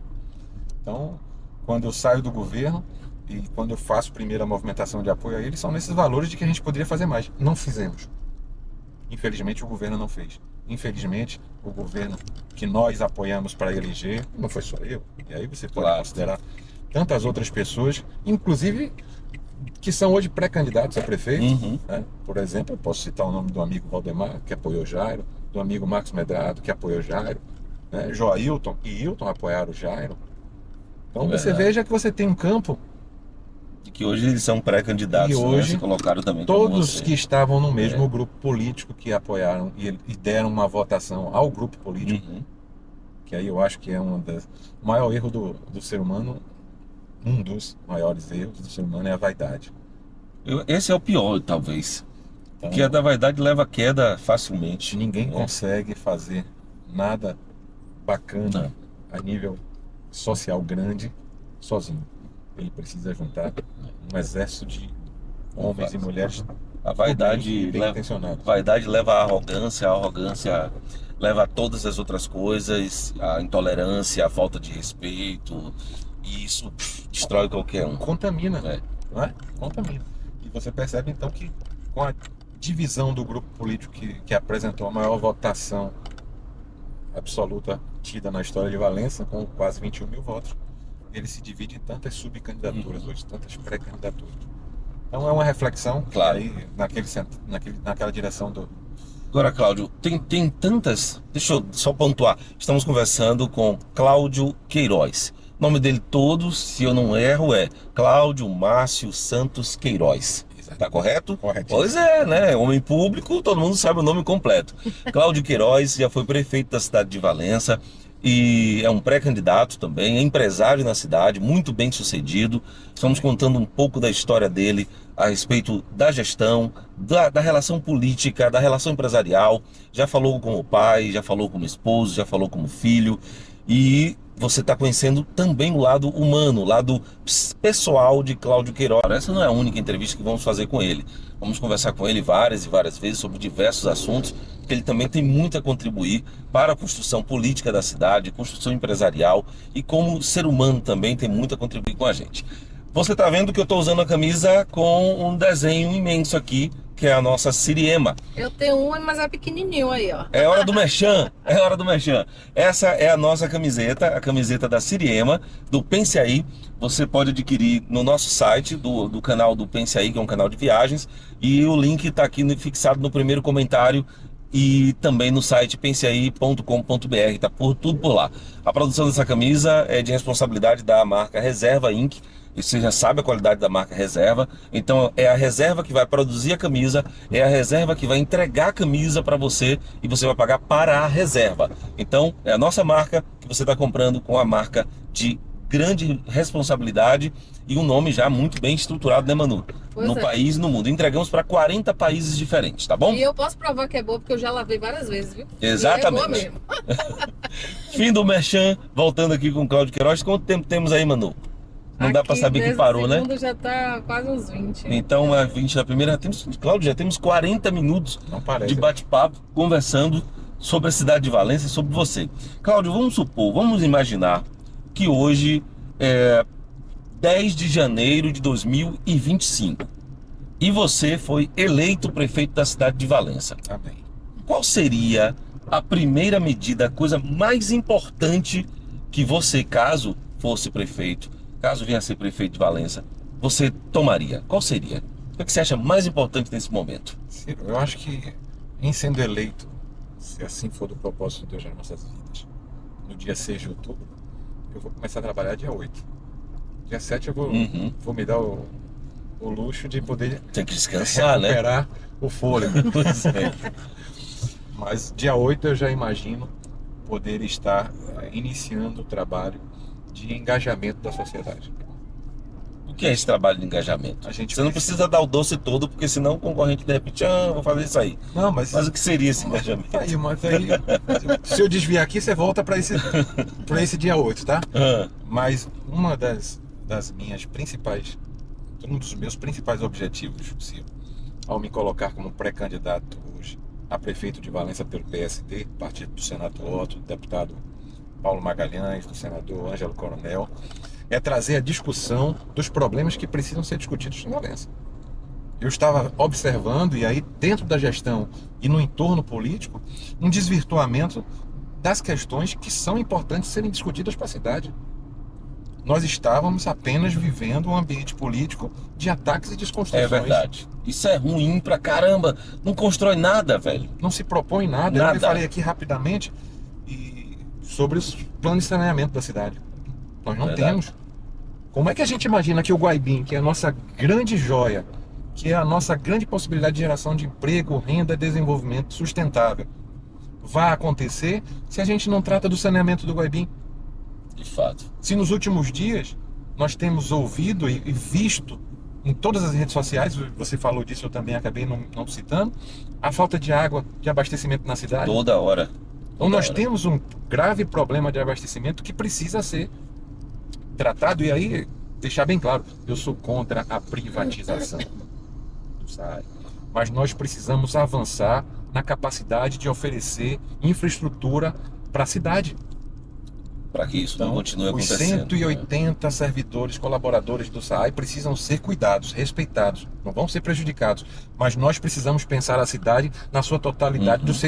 S2: Então, quando eu saio do governo e quando eu faço primeiro a movimentação de apoio a ele, são nesses valores de que a gente poderia fazer mais. Não fizemos. Infelizmente, o governo não fez. Infelizmente, o governo que nós apoiamos para eleger, não foi só eu. E aí você pode
S1: Claro.
S2: considerar tantas outras pessoas, inclusive que são hoje pré-candidatos a prefeito.
S1: Uhum.
S2: Né? Por exemplo, eu posso citar o nome do amigo Valdemar, que apoiou Jairo, do amigo Marcos Medrado, que apoiou Jairo, né? Joailton e Hilton apoiaram o Jairo. Então
S1: É
S2: você
S1: verdade.
S2: veja que você tem um campo,
S1: E que hoje eles são pré-candidatos,
S2: E hoje,
S1: né? Se colocaram também como
S2: todos
S1: você.
S2: que estavam no mesmo grupo político que apoiaram e deram uma votação ao grupo político,
S1: Uhum.
S2: que aí eu acho que é o maior erro do ser humano, um dos maiores erros do ser humano é a vaidade.
S1: Esse é o pior, talvez.
S2: Então,
S1: Que a da vaidade leva a queda facilmente.
S2: ninguém
S1: É.
S2: consegue fazer nada bacana a nível social grande sozinho. Ele precisa juntar um exército de homens e mulheres
S1: A vaidade
S2: bem
S1: leva,
S2: intencionados.
S1: vaidade leva à arrogância, a arrogância leva a todas as outras coisas, a intolerância, a falta de respeito, e isso destrói qualquer um.
S2: Contamina,
S1: É.
S2: não é? Contamina. E você percebe então que com a divisão do grupo político que apresentou a maior votação absoluta tida na história de Valença, com quase 21 mil votos, ele se divide em tantas subcandidaturas hoje, tantas pré-candidaturas. Então é uma reflexão que
S1: Claro.
S2: aí naquela direção do...
S1: Agora, Cláudio, tem tantas. Deixa eu só pontuar. Estamos conversando com Cláudio Queiroz. O nome dele todo, se eu não erro, é Cláudio Márcio Santos Queiroz. Tá correto?
S2: Corretinho.
S1: Pois é, né? Homem público, todo mundo sabe o nome completo. Cláudio Queiroz já foi prefeito da cidade de Valença e é um pré-candidato também, é empresário na cidade, muito bem sucedido. Estamos contando um pouco da história dele a respeito da gestão, da relação política, da relação empresarial. Já falou como pai, já falou como esposo, já falou como filho. E você está conhecendo também o lado humano, o lado pessoal de Cláudio Queiroz. Essa não é a única entrevista que vamos fazer com ele. Vamos conversar com ele várias e várias vezes sobre diversos assuntos, porque ele também tem muito a contribuir para a construção política da cidade, construção empresarial, e como ser humano também tem muito a contribuir com a gente. Você está vendo que eu estou usando a camisa com um desenho imenso aqui, que é a nossa Siriema.
S3: Eu tenho uma, mas é pequenininho aí, ó.
S1: É hora do merchan, é hora do merchan. Essa é a nossa camiseta, a camiseta da Siriema, do Pense Aí. Você pode adquirir no nosso site, do canal do Pense Aí, que é um canal de viagens. E o link está aqui fixado no primeiro comentário e também no site penseai.com.br, tá tudo por lá. A produção dessa camisa é de responsabilidade da marca Reserva Inc. E você já sabe a qualidade da marca Reserva. Então é a Reserva que vai produzir a camisa, é a Reserva que vai entregar a camisa para você e você vai pagar para a Reserva. Então é a nossa marca que você está comprando com a marca de grande responsabilidade e um nome já muito bem estruturado, né, Manu?
S3: Pois
S1: No
S3: é.
S1: país e no mundo. Entregamos para 40 países diferentes, tá bom?
S3: E eu posso provar que é boa porque eu já lavei várias vezes, viu?
S1: Exatamente.
S3: E é boa mesmo.
S1: Fim do merchan, voltando aqui com o Cláudio Queiroz. Quanto tempo temos aí, Manu? Não dá para
S3: Aqui,
S1: saber que
S3: desde
S1: parou,
S3: o
S1: né?
S3: segundo já tá quase uns 20.
S1: Então, a 20 da primeira, Cláudio, já temos 40 minutos
S2: Não parece.
S1: de bate-papo, conversando sobre a cidade de Valença e sobre você. Cláudio, vamos imaginar que hoje é 10 de janeiro de 2025 e você foi eleito prefeito da cidade de Valença.
S2: Amém.
S1: Qual seria a primeira medida, a coisa mais importante que você, caso fosse prefeito, caso venha a ser prefeito de Valença, você tomaria? Qual seria? O que você acha mais importante nesse momento?
S2: Ciro, eu acho que em sendo eleito, se assim for do propósito de Deus nas nossas vidas, no dia 6 de outubro, eu vou começar a trabalhar dia 8. Dia 7 eu vou me dar o luxo de poder
S1: Tem que descansar, né?
S2: recuperar o fôlego.
S1: Pois é.
S2: Mas dia 8 eu já imagino poder estar iniciando o trabalho de engajamento da sociedade.
S1: O que é esse trabalho de engajamento?
S2: A gente
S1: Você não
S2: precisa-
S1: precisa dar o doce todo, porque senão o concorrente de repente, vou fazer isso aí.
S2: Não, mas
S1: Mas o que seria esse engajamento?
S2: mas aí se eu desviar aqui, você volta para esse dia 8, tá?
S1: Ah,
S2: Mas uma das minhas principais, um dos meus principais objetivos, Ciro, ao me colocar como pré-candidato hoje a prefeito de Valença pelo PSD, partido do Senato Otto, do deputado Paulo Magalhães, do senador Ângelo Coronel, é trazer a discussão dos problemas que precisam ser discutidos em Valença. Eu estava observando, e aí dentro da gestão e no entorno político, um desvirtuamento das questões que são importantes serem discutidas para a cidade. Nós estávamos apenas vivendo um ambiente político de ataques e desconstruções.
S1: é verdade. Isso é ruim pra caramba. Não constrói nada, velho.
S2: Não se propõe nada.
S1: Nada.
S2: Eu falei aqui rapidamente sobre os planos de saneamento da cidade. Nós não
S1: Verdade.
S2: temos. Como é que a gente imagina que o Guaibim, que é a nossa grande joia, que é a nossa grande possibilidade de geração de emprego, renda, desenvolvimento sustentável, vai acontecer se a gente não trata do saneamento do Guaibim?
S1: De fato.
S2: Se nos últimos dias nós temos ouvido e visto em todas as redes sociais, você falou disso, eu também acabei não citando, a falta de água, de abastecimento na cidade.
S1: Toda hora.
S2: Então nós temos um grave problema de abastecimento que precisa ser tratado. E aí, deixar bem claro, eu sou contra a privatização do SAAI, mas nós precisamos avançar na capacidade de oferecer infraestrutura para a cidade.
S1: Para que isso
S2: Então,
S1: não continue
S2: os
S1: acontecendo.
S2: 180 servidores, colaboradores do SAAI precisam ser cuidados, respeitados, não vão ser prejudicados. Mas nós precisamos pensar a cidade na sua totalidade, dos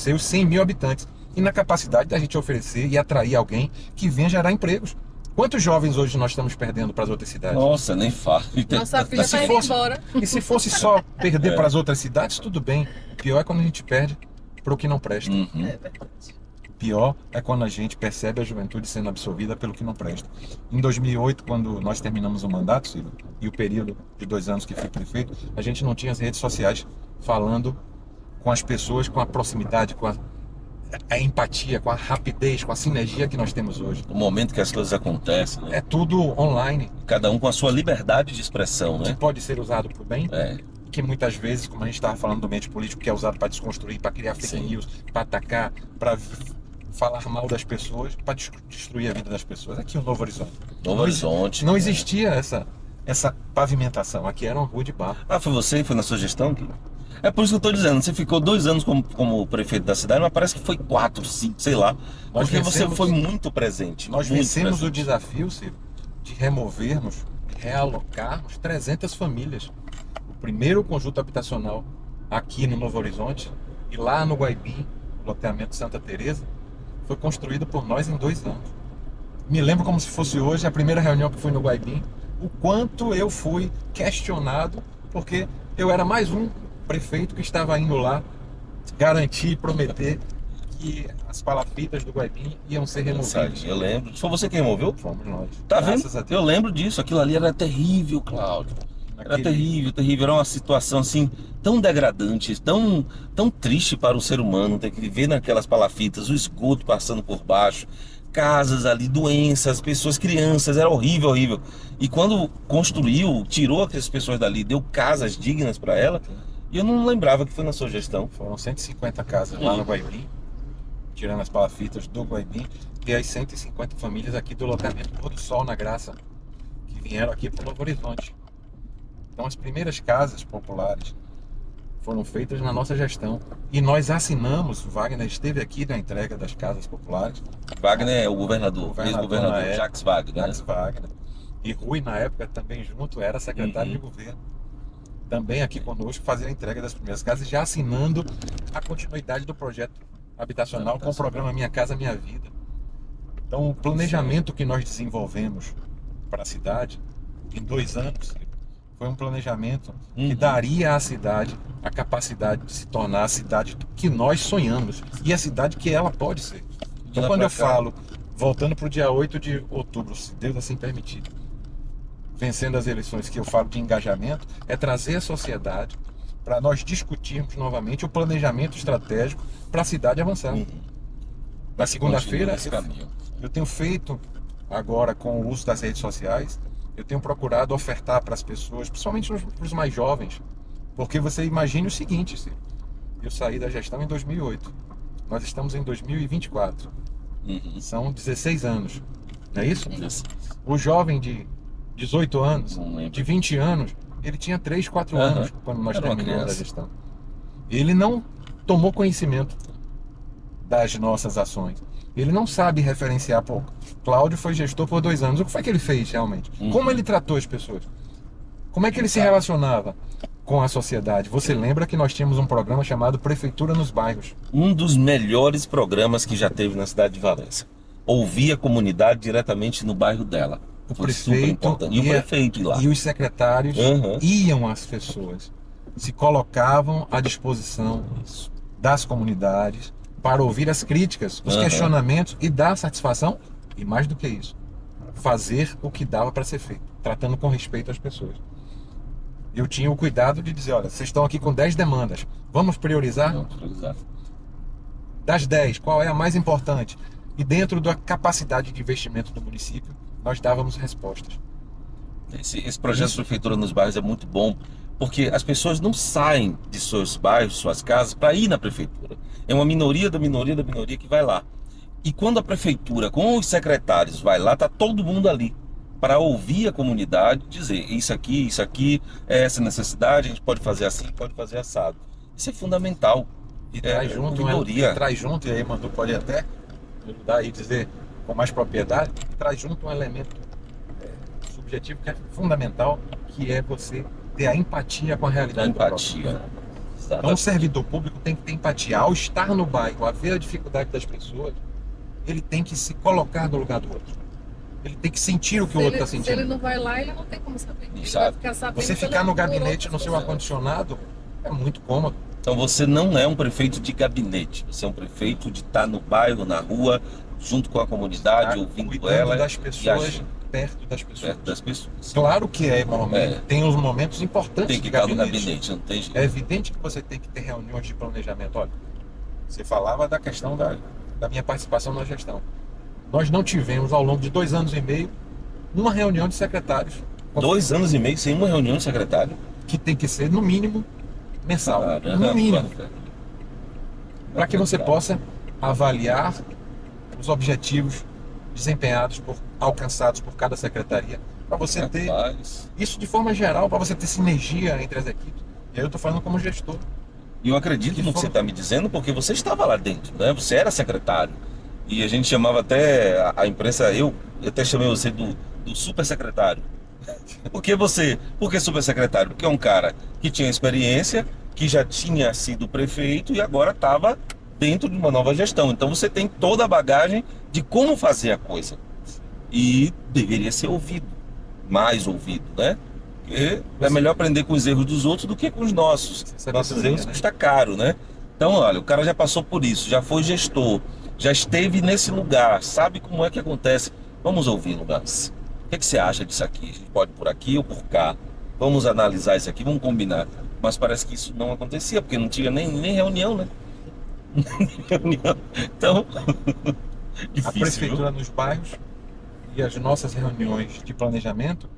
S2: seus 100 mil habitantes, e na capacidade da gente oferecer e atrair alguém que venha gerar empregos. Quantos jovens hoje nós estamos perdendo para as outras cidades?
S1: Nossa, nem falo.
S3: Nossa filha
S2: se
S3: tá indo
S2: fosse-
S3: embora.
S2: E se fosse só perder para as outras cidades, tudo bem. O pior é quando a gente perde para o que não presta.
S1: Uhum.
S3: É verdade.
S2: O pior é quando a gente percebe a juventude sendo absorvida pelo que não presta. Em 2008, quando nós terminamos o mandato, Ciro, e o período de 2 anos que fui prefeito, a gente não tinha as redes sociais falando com as pessoas, com a proximidade, com a empatia, com a rapidez, com a sinergia que nós temos hoje.
S1: O momento que as coisas acontecem, né?
S2: É tudo online,
S1: Cada um com a sua liberdade de expressão,
S2: que
S1: né?
S2: pode ser usado para o bem,
S1: É.
S2: que muitas vezes, como a gente estava falando do ambiente político, que é usado para desconstruir, para criar fake
S1: Sim.
S2: news, para atacar, para falar mal das pessoas, para destruir a vida das pessoas. Aqui é o Novo Horizonte.
S1: Novo Horizonte.
S2: Não
S1: né?
S2: existia essa pavimentação. Aqui era uma rua de barro.
S1: Ah, foi você? Foi na sua gestão? Gui? É por isso que eu estou dizendo. Você ficou 2 anos como prefeito da cidade, mas parece que foi 4, 5, sei lá.
S2: Nós
S1: Porque você
S2: vencemos-
S1: foi muito presente.
S2: Nós
S1: muito
S2: vencemos o
S1: presente.
S2: desafio, Ciro, de removermos, realocarmos 300 famílias. O primeiro conjunto habitacional aqui no Novo Horizonte e lá no Guaibim, no loteamento Santa Teresa, foi construído por nós em 2 anos. Me lembro como se fosse hoje a primeira reunião que fui no Guaibim, o quanto eu fui questionado, porque eu era mais um prefeito que estava indo lá garantir e prometer que as palafitas do Guaibim iam ser removidas.
S1: Eu lembro. Foi você quem removeu?
S2: Fomos nós.
S1: Tá
S2: Graças
S1: vendo?
S2: a Deus.
S1: Eu lembro disso. Aquilo ali era terrível, Cláudio. Era
S2: Naquele-
S1: terrível, terrível. Era uma situação assim tão degradante, tão triste para o ser humano ter que viver naquelas palafitas, o esgoto passando por baixo, casas ali, doenças, pessoas, crianças, era horrível, horrível. E quando construiu, tirou aquelas pessoas dali, deu casas dignas para ela, e eu não lembrava que foi na sua gestão.
S2: Foram 150 casas lá no Guaibim, tirando as palafitas do Guaibim, e as 150 famílias aqui do loteamento Pôr do Sol na Graça, que vieram aqui para o Novo Horizonte. Então as primeiras casas populares foram feitas na nossa gestão. E nós assinamos, o Wagner esteve aqui na entrega das casas populares,
S1: Wagner é o governador,
S2: Governador
S1: ex-governador,
S2: na época,
S1: Jacques Wagner.
S2: Max Wagner. E Rui, na época, também junto, era secretário de governo. Também aqui conosco, fazia a entrega das primeiras casas, já assinando a continuidade do projeto habitacional com o programa Minha Casa Minha Vida. Então, o planejamento que nós desenvolvemos para a cidade, em 2 anos, foi um planejamento que daria à cidade a capacidade de se tornar a cidade que nós sonhamos e a cidade que ela pode ser. Então,
S1: Lá
S2: quando
S1: pra
S2: eu
S1: cá.
S2: falo, voltando para o dia 8 de outubro, se Deus assim permitir, vencendo as eleições, que eu falo de engajamento, é trazer a sociedade para nós discutirmos novamente o planejamento estratégico para a cidade avançar. Na segunda-feira,
S1: Continua esse caminho.
S2: eu tenho feito, agora com o uso das redes sociais, eu tenho procurado ofertar para as pessoas, principalmente para os mais jovens, porque você imagine o seguinte, Ciro, eu saí da gestão em 2008, nós estamos em 2024, são 16 anos, não é isso? O jovem de 18 anos,
S1: Não lembro.
S2: de 20 anos, ele tinha 3, 4
S1: Aham.
S2: anos quando nós
S1: Era uma
S2: terminamos a
S1: criança.
S2: gestão. Ele não tomou conhecimento das nossas ações. Ele não sabe referenciar. Pô, Cláudio foi gestor por 2 anos. O que foi que ele fez realmente? Como ele tratou as pessoas? Como é que ele se relacionava com a sociedade? Você lembra que nós tínhamos um programa chamado Prefeitura nos Bairros?
S1: Um dos melhores programas que já teve na cidade de Valença. Ouvir a comunidade diretamente no bairro dela.
S2: O
S1: Foi super
S2: prefeito
S1: importante. E o prefeito ir lá.
S2: e os secretários
S1: Aham.
S2: iam às pessoas, se colocavam à disposição das comunidades para ouvir as críticas, os
S1: Aham.
S2: questionamentos e dar satisfação, e mais do que isso, fazer o que dava para ser feito, tratando com respeito as pessoas. Eu tinha o cuidado de dizer, olha, vocês estão aqui com 10 demandas, vamos priorizar?
S1: Vamos priorizar.
S2: Das 10, qual é a mais importante? E dentro da capacidade de investimento do município, nós dávamos respostas.
S1: Esse projeto de prefeitura nos bairros é muito bom, porque as pessoas não saem de seus bairros, suas casas, para ir na prefeitura. É uma minoria da minoria da minoria que vai lá. E quando a prefeitura, com os secretários, vai lá, tá todo mundo ali para ouvir a comunidade, dizer isso aqui, é essa necessidade, a gente pode fazer assim, pode fazer assado. Isso é fundamental.
S2: E traz junto, traz junto, e aí Manu pode até ajudar e dizer com mais propriedade, traz junto um elemento subjetivo que é fundamental, que é você ter a empatia com a realidade do próximo. Então o servidor público tem que ter empatia. Ao estar no bairro, a ver a dificuldade das pessoas, ele tem que se colocar no lugar do outro. Ele tem que sentir o que o outro está sentindo.
S3: Se ele não vai lá, ele não tem como saber. Ele vai ficar sabendo.
S2: Você ficar no gabinete, no seu ar-condicionado, é muito cômodo.
S1: Então você não é um prefeito de gabinete, você é um prefeito de estar no bairro, na rua, junto com a comunidade, ouvindo ela
S2: das pessoas, perto das pessoas.
S1: Perto das pessoas.
S2: Claro que tem os momentos importantes.
S1: Tem que estar no gabinete, não tem jeito.
S2: É evidente que você tem que ter reuniões de planejamento. Olha, você falava da questão da minha participação na gestão. Nós não tivemos, ao longo de 2 anos e meio, uma reunião de secretários.
S1: 2 anos e meio sem uma reunião de secretário?
S2: Que tem que ser, no mínimo, mensal. No mínimo. Para que você possa avaliar os objetivos desempenhados, alcançados por cada secretaria. Para você ter isso de forma geral, para você ter sinergia entre as equipes. E aí eu estou falando como gestor.
S1: E eu acredito no que você está me dizendo, porque você estava lá dentro, né? Você era secretário. E a gente chamava até a imprensa, eu até chamei você do super secretário. Por que super secretário? Porque é um cara que tinha experiência, que já tinha sido prefeito e agora estava dentro de uma nova gestão. Então você tem toda a bagagem de como fazer a coisa. E deveria ser ouvido, mais ouvido, né? Porque é melhor aprender com os erros dos outros do que com os nossos. Nossos erros custam caro, né? Então, olha, o cara já passou por isso, já foi gestor, já esteve nesse lugar, sabe como é que acontece. Vamos ouvir, Lucas. O que você acha disso aqui? A gente pode por aqui ou por cá? Vamos analisar isso aqui, vamos combinar. Mas parece que isso não acontecia, porque não tinha nem reunião, né? Então, difícil,
S2: a prefeitura nos bairros e as nossas reuniões de planejamento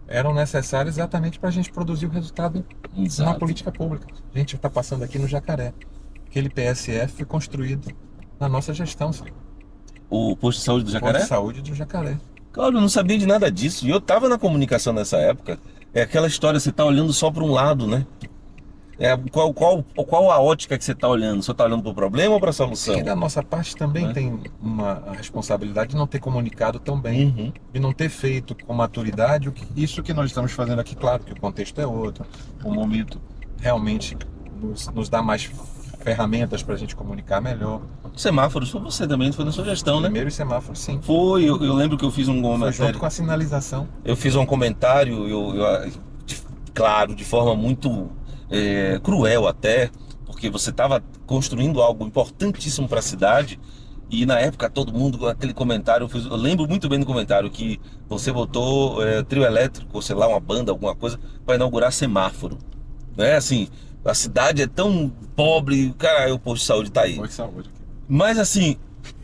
S2: eram necessárias exatamente para a gente produzir o resultado na política pública. A gente está passando aqui no Jacaré. Aquele PSF foi construído na nossa gestão. Senhor.
S1: O posto de saúde do Jacaré?
S2: O posto de saúde do Jacaré.
S1: Claro, eu não sabia de nada disso. E eu estava na comunicação nessa época. É aquela história, você está olhando só para um lado, né? Qual a ótica que você está olhando? Você está olhando para o problema ou para a solução?
S2: E da nossa parte também tem a responsabilidade de não ter comunicado tão bem, de não ter feito com maturidade isso que nós estamos fazendo aqui. Claro que o contexto é outro, o momento realmente nos dá mais ferramentas para a gente comunicar melhor.
S1: Semáforos, foi você também, foi na sua gestão, né?
S2: Primeiro semáforos, sim.
S1: Foi, eu lembro que eu fiz um comentário.
S2: Foi junto com a sinalização.
S1: Eu fiz um comentário, claro, de forma muito cruel até, porque você estava construindo algo importantíssimo para a cidade e na época todo mundo, aquele comentário, eu lembro muito bem do comentário que você botou trio elétrico, ou sei lá, uma banda, alguma coisa, para inaugurar semáforo, né? Assim, a cidade é tão pobre, cara, o posto de saúde tá aí.
S2: Posto de saúde.
S1: Mas assim,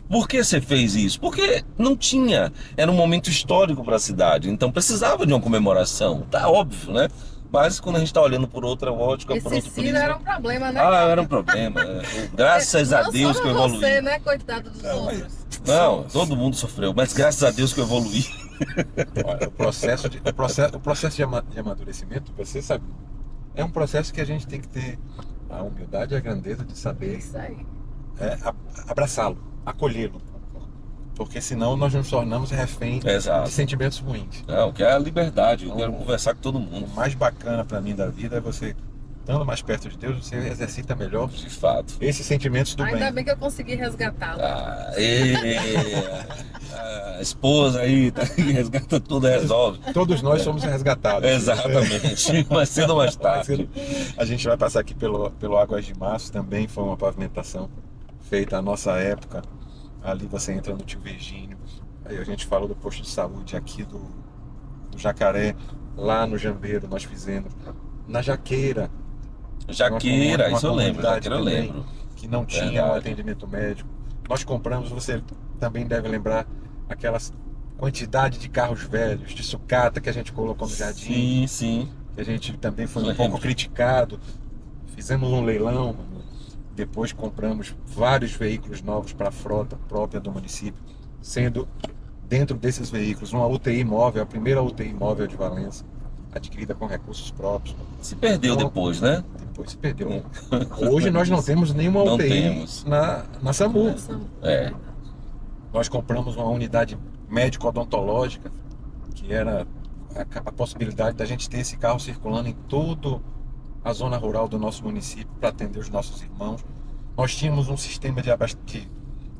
S1: por que você fez isso? Porque não tinha, era um momento histórico para a cidade, então precisava de uma comemoração, tá óbvio, né? Mas quando a gente está olhando por outra ótica, por outro prisma...
S3: era um problema, né?
S1: Era um problema. Graças a Deus que eu evoluí.
S3: Você, né? Coitado dos outros.
S1: Não, todo mundo sofreu, mas graças a Deus que eu evoluí.
S2: Olha, o processo de amadurecimento, você sabe, é um processo que a gente tem que ter a humildade e a grandeza de saber abraçá-lo, acolhê-lo. Porque senão nós nos tornamos refém de sentimentos ruins.
S1: Não, que é a liberdade, eu quero conversar com todo mundo.
S2: O mais bacana para mim da vida é você, estando mais perto de Deus, você exercita melhor
S1: de fato
S2: esses sentimentos do bem.
S3: Ainda bem que eu consegui resgatá-lo.
S1: A esposa aí, resgata tudo, resolve.
S2: Todos nós somos resgatados.
S1: Exatamente, mais cedo ou mais tarde.
S2: A gente vai passar aqui pelo Águas de Março, também foi uma pavimentação feita à nossa época. Ali você entra no Tio Virgínio. Aí a gente falou do posto de saúde aqui do Jacaré. Lá no Jambeiro nós fizemos. Na Jaqueira.
S1: Jaqueira, isso eu lembro. Jaqueira eu lembro.
S2: Que não tinha um atendimento médico. Nós compramos, você também deve lembrar, aquelas quantidade de carros velhos, de sucata que a gente colocou no jardim,
S1: Sim, sim.
S2: que a gente também foi um
S1: Lembro.
S2: pouco criticado. Fizemos um leilão, depois compramos vários veículos novos para a frota própria do município, sendo dentro desses veículos uma UTI móvel, a primeira UTI móvel de Valença, adquirida com recursos próprios.
S1: Se perdeu
S2: Então,
S1: depois, né?
S2: Depois se perdeu. Hoje nós não temos nenhuma
S1: Não
S2: UTI
S1: temos.
S2: na SAMU.
S3: Nossa,
S1: É.
S2: Nós compramos uma unidade médico-odontológica, que era a possibilidade da gente ter esse carro circulando em toda a zona rural do nosso município para atender os nossos irmãos. Nós tínhamos um sistema de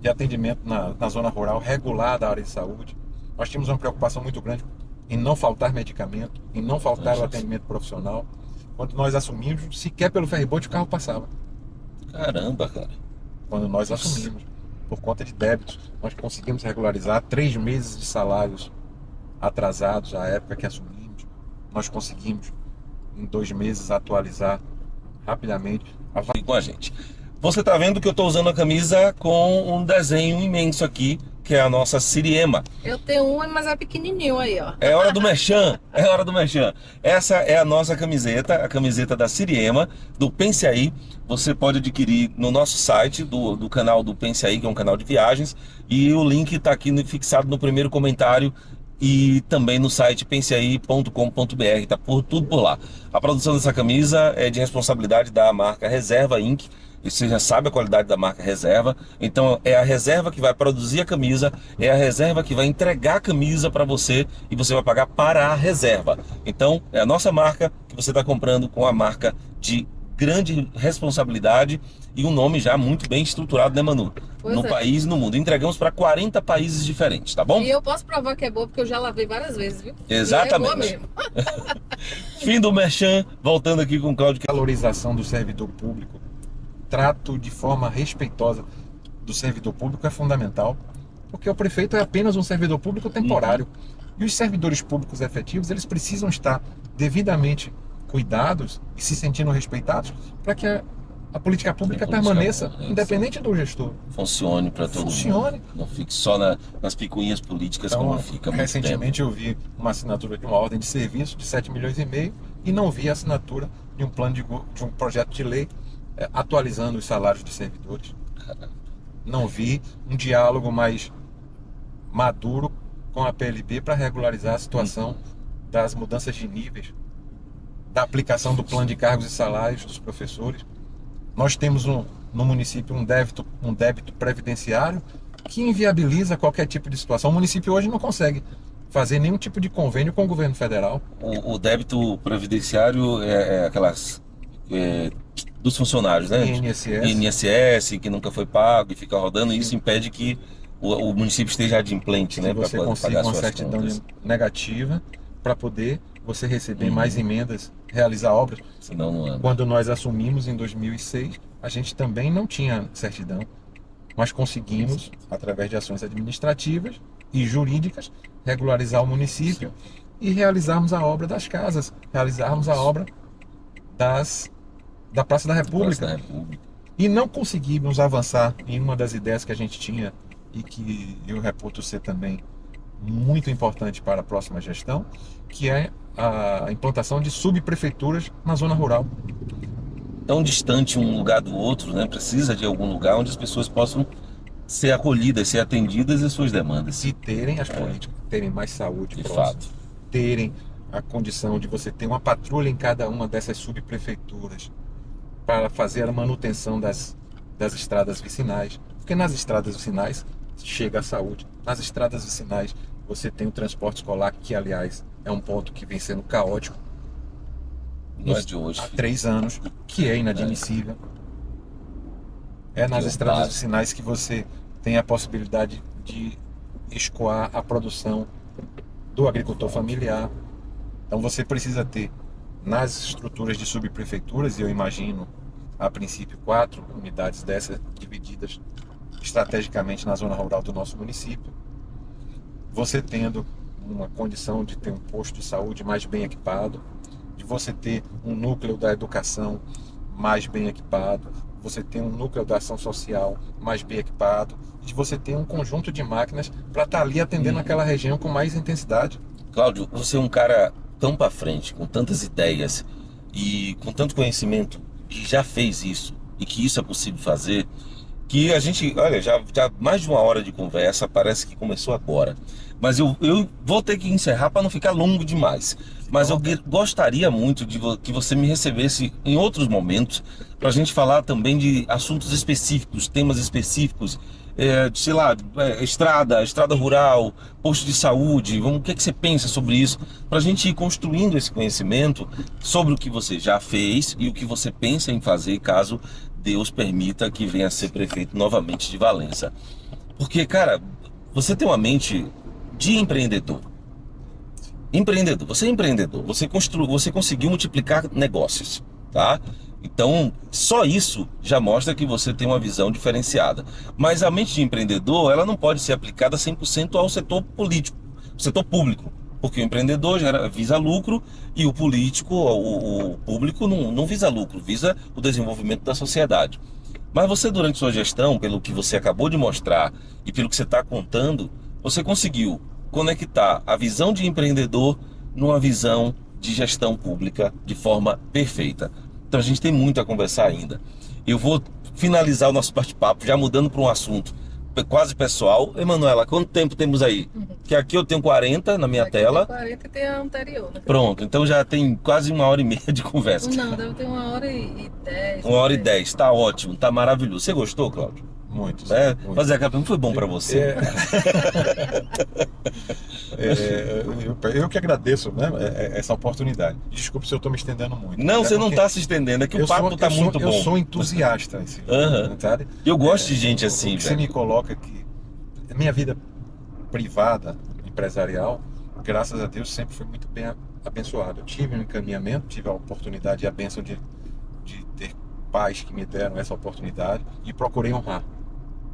S2: atendimento na zona rural regular da área de saúde. Nós tínhamos uma preocupação muito grande em não faltar medicamento, em não faltar o atendimento profissional. Quando nós assumimos, sequer pelo ferryboat o carro passava.
S1: Caramba, cara.
S2: Quando nós assumimos, por conta de débitos, nós conseguimos regularizar 3 meses de salários atrasados à época que assumimos. Nós conseguimos, em 2 meses, atualizar rapidamente.
S1: E com a gente. Você tá vendo que eu tô usando a camisa com um desenho imenso aqui, que é a nossa Siriema.
S3: eu tenho uma, mas é pequenininho aí, ó.
S1: É hora do merchan, é hora do merchan. Essa é a nossa camiseta, a camiseta da Siriema, do Pense Aí. Você pode adquirir no nosso site, do canal do Pense Aí, que é um canal de viagens. E o link está aqui fixado no primeiro comentário e também no site penseai.com.br, tá tudo por lá. A produção dessa camisa é de responsabilidade da marca Reserva Inc. E você já sabe a qualidade da marca Reserva. Então é a Reserva que vai produzir a camisa, é a Reserva que vai entregar a camisa para você e você vai pagar para a Reserva. Então é a nossa marca que você está comprando com a marca de grande responsabilidade e um nome já muito bem estruturado, né, Manu?
S3: Pois
S1: No
S3: é.
S1: país e no mundo. Entregamos para 40 países diferentes, tá bom?
S3: E eu posso provar que é boa porque eu já lavei várias vezes, viu?
S1: Exatamente.
S3: E é boa mesmo.
S1: Fim do merchan, voltando aqui com o Cláudio.
S2: Valorização do servidor público, trato de forma respeitosa do servidor público é fundamental, porque o prefeito é apenas um servidor público temporário. E os servidores públicos efetivos, eles precisam estar devidamente cuidados e se sentindo respeitados para que a política pública permaneça, independente do gestor.
S1: Funcione para todo
S2: Funcione.
S1: mundo. Não fique só nas picuinhas políticas como
S2: Então,
S1: fica há muito
S2: recentemente eu vi uma assinatura de uma ordem de serviço de 7,5 milhões e não vi a assinatura de um plano de um projeto de lei atualizando os salários dos servidores. Não vi um diálogo mais maduro com a PLB para regularizar a situação das mudanças de níveis, da aplicação do plano de cargos e salários dos professores. Nós temos no município um débito previdenciário que inviabiliza qualquer tipo de situação. O município hoje não consegue fazer nenhum tipo de convênio com o governo federal.
S1: O débito previdenciário é aquelas dos funcionários, né?
S2: INSS.
S1: INSS, que nunca foi pago e fica rodando, e isso impede que o município esteja adimplente, né?
S2: Que
S1: Para
S2: você
S1: poder
S2: consiga
S1: pagar
S2: uma
S1: suas
S2: certidão
S1: contas.
S2: negativa para poder você receber mais emendas, realizar obras.
S1: Senão não anda.
S2: Quando nós assumimos em 2006, a gente também não tinha certidão, mas conseguimos, através de ações administrativas e jurídicas, regularizar o município e realizarmos a obra das casas, realizarmos a obra da Praça da República.
S1: Praça da República.
S2: E não conseguimos avançar em uma das ideias que a gente tinha e que eu reputo ser também muito importante para a próxima gestão, que é a implantação de subprefeituras na zona rural.
S1: Tão distante um lugar do outro, né? Precisa de algum lugar onde as pessoas possam ser acolhidas, ser atendidas e suas demandas.
S2: E terem as políticas, terem mais saúde
S1: De
S2: próxima,
S1: fato.
S2: terem a condição de você ter uma patrulha em cada uma dessas subprefeituras para fazer a manutenção das estradas vicinais, porque nas estradas vicinais chega a saúde, nas estradas vicinais você tem o transporte escolar, que aliás é um ponto que vem sendo caótico
S1: Não é de hoje.
S2: há 3 anos, que é inadmissível. É nas
S1: Que
S2: estradas
S1: básico.
S2: vicinais que você tem a possibilidade de escoar a produção do agricultor familiar. Então você precisa ter nas estruturas de subprefeituras, e eu imagino a princípio 4 unidades dessas divididas estrategicamente na zona rural do nosso município, você tendo uma condição de ter um posto de saúde mais bem equipado, de você ter um núcleo da educação mais bem equipado, você ter um núcleo da ação social mais bem equipado, de você ter um conjunto de máquinas para estar ali atendendo aquela região com mais intensidade.
S1: Cláudio, você é um cara tão para frente, com tantas ideias e com tanto conhecimento, que já fez isso e que isso é possível fazer, que a gente, olha, já mais de uma hora de conversa, parece que começou agora. Mas eu vou ter que encerrar para não ficar longo demais. Mas eu gostaria muito de que você me recebesse em outros momentos para a gente falar também de assuntos específicos, temas específicos, sei lá, estrada rural, posto de saúde. O que você pensa sobre isso? Para a gente ir construindo esse conhecimento sobre o que você já fez e o que você pensa em fazer caso Deus permita que venha a ser prefeito novamente de Valença. Porque, cara, você tem uma mente de empreendedor. Você é empreendedor, você conseguiu multiplicar negócios, tá? Então, só isso já mostra que você tem uma visão diferenciada. Mas a mente de empreendedor, ela não pode ser aplicada 100% ao setor político, setor público. Porque o empreendedor visa lucro e o político, o público não visa lucro, visa o desenvolvimento da sociedade. Mas você, durante sua gestão, pelo que você acabou de mostrar e pelo que você está contando, você conseguiu conectar a visão de empreendedor numa visão de gestão pública de forma perfeita. Então a gente tem muito a conversar ainda. Eu vou finalizar o nosso bate-papo já mudando para um assunto quase pessoal. Emanuela, quanto tempo temos aí? Que aqui eu tenho 40 na minha
S3: Aqui
S1: tela.
S3: tem 40 e tem a anterior, né?
S1: Pronto, então já tem quase 1h30 de conversa.
S3: Não, deve ter 1h10.
S1: 1h10, tá ótimo, tá maravilhoso. Você gostou, Cláudio?
S2: Muito. Muito.
S1: Fazer aquela pergunta foi bom para você.
S2: Eu que agradeço, né, essa oportunidade. Desculpe se eu estou me estendendo muito.
S1: Não, você não está se estendendo, é que o papo está muito bom.
S2: Eu sou entusiasta. Assim, sabe?
S1: Eu gosto de gente assim,
S2: velho. Você me coloca aqui. A minha vida privada, empresarial, graças a Deus, sempre foi muito bem abençoada. Eu tive um encaminhamento, tive a oportunidade e a bênção de ter pais que me deram essa oportunidade e procurei honrar,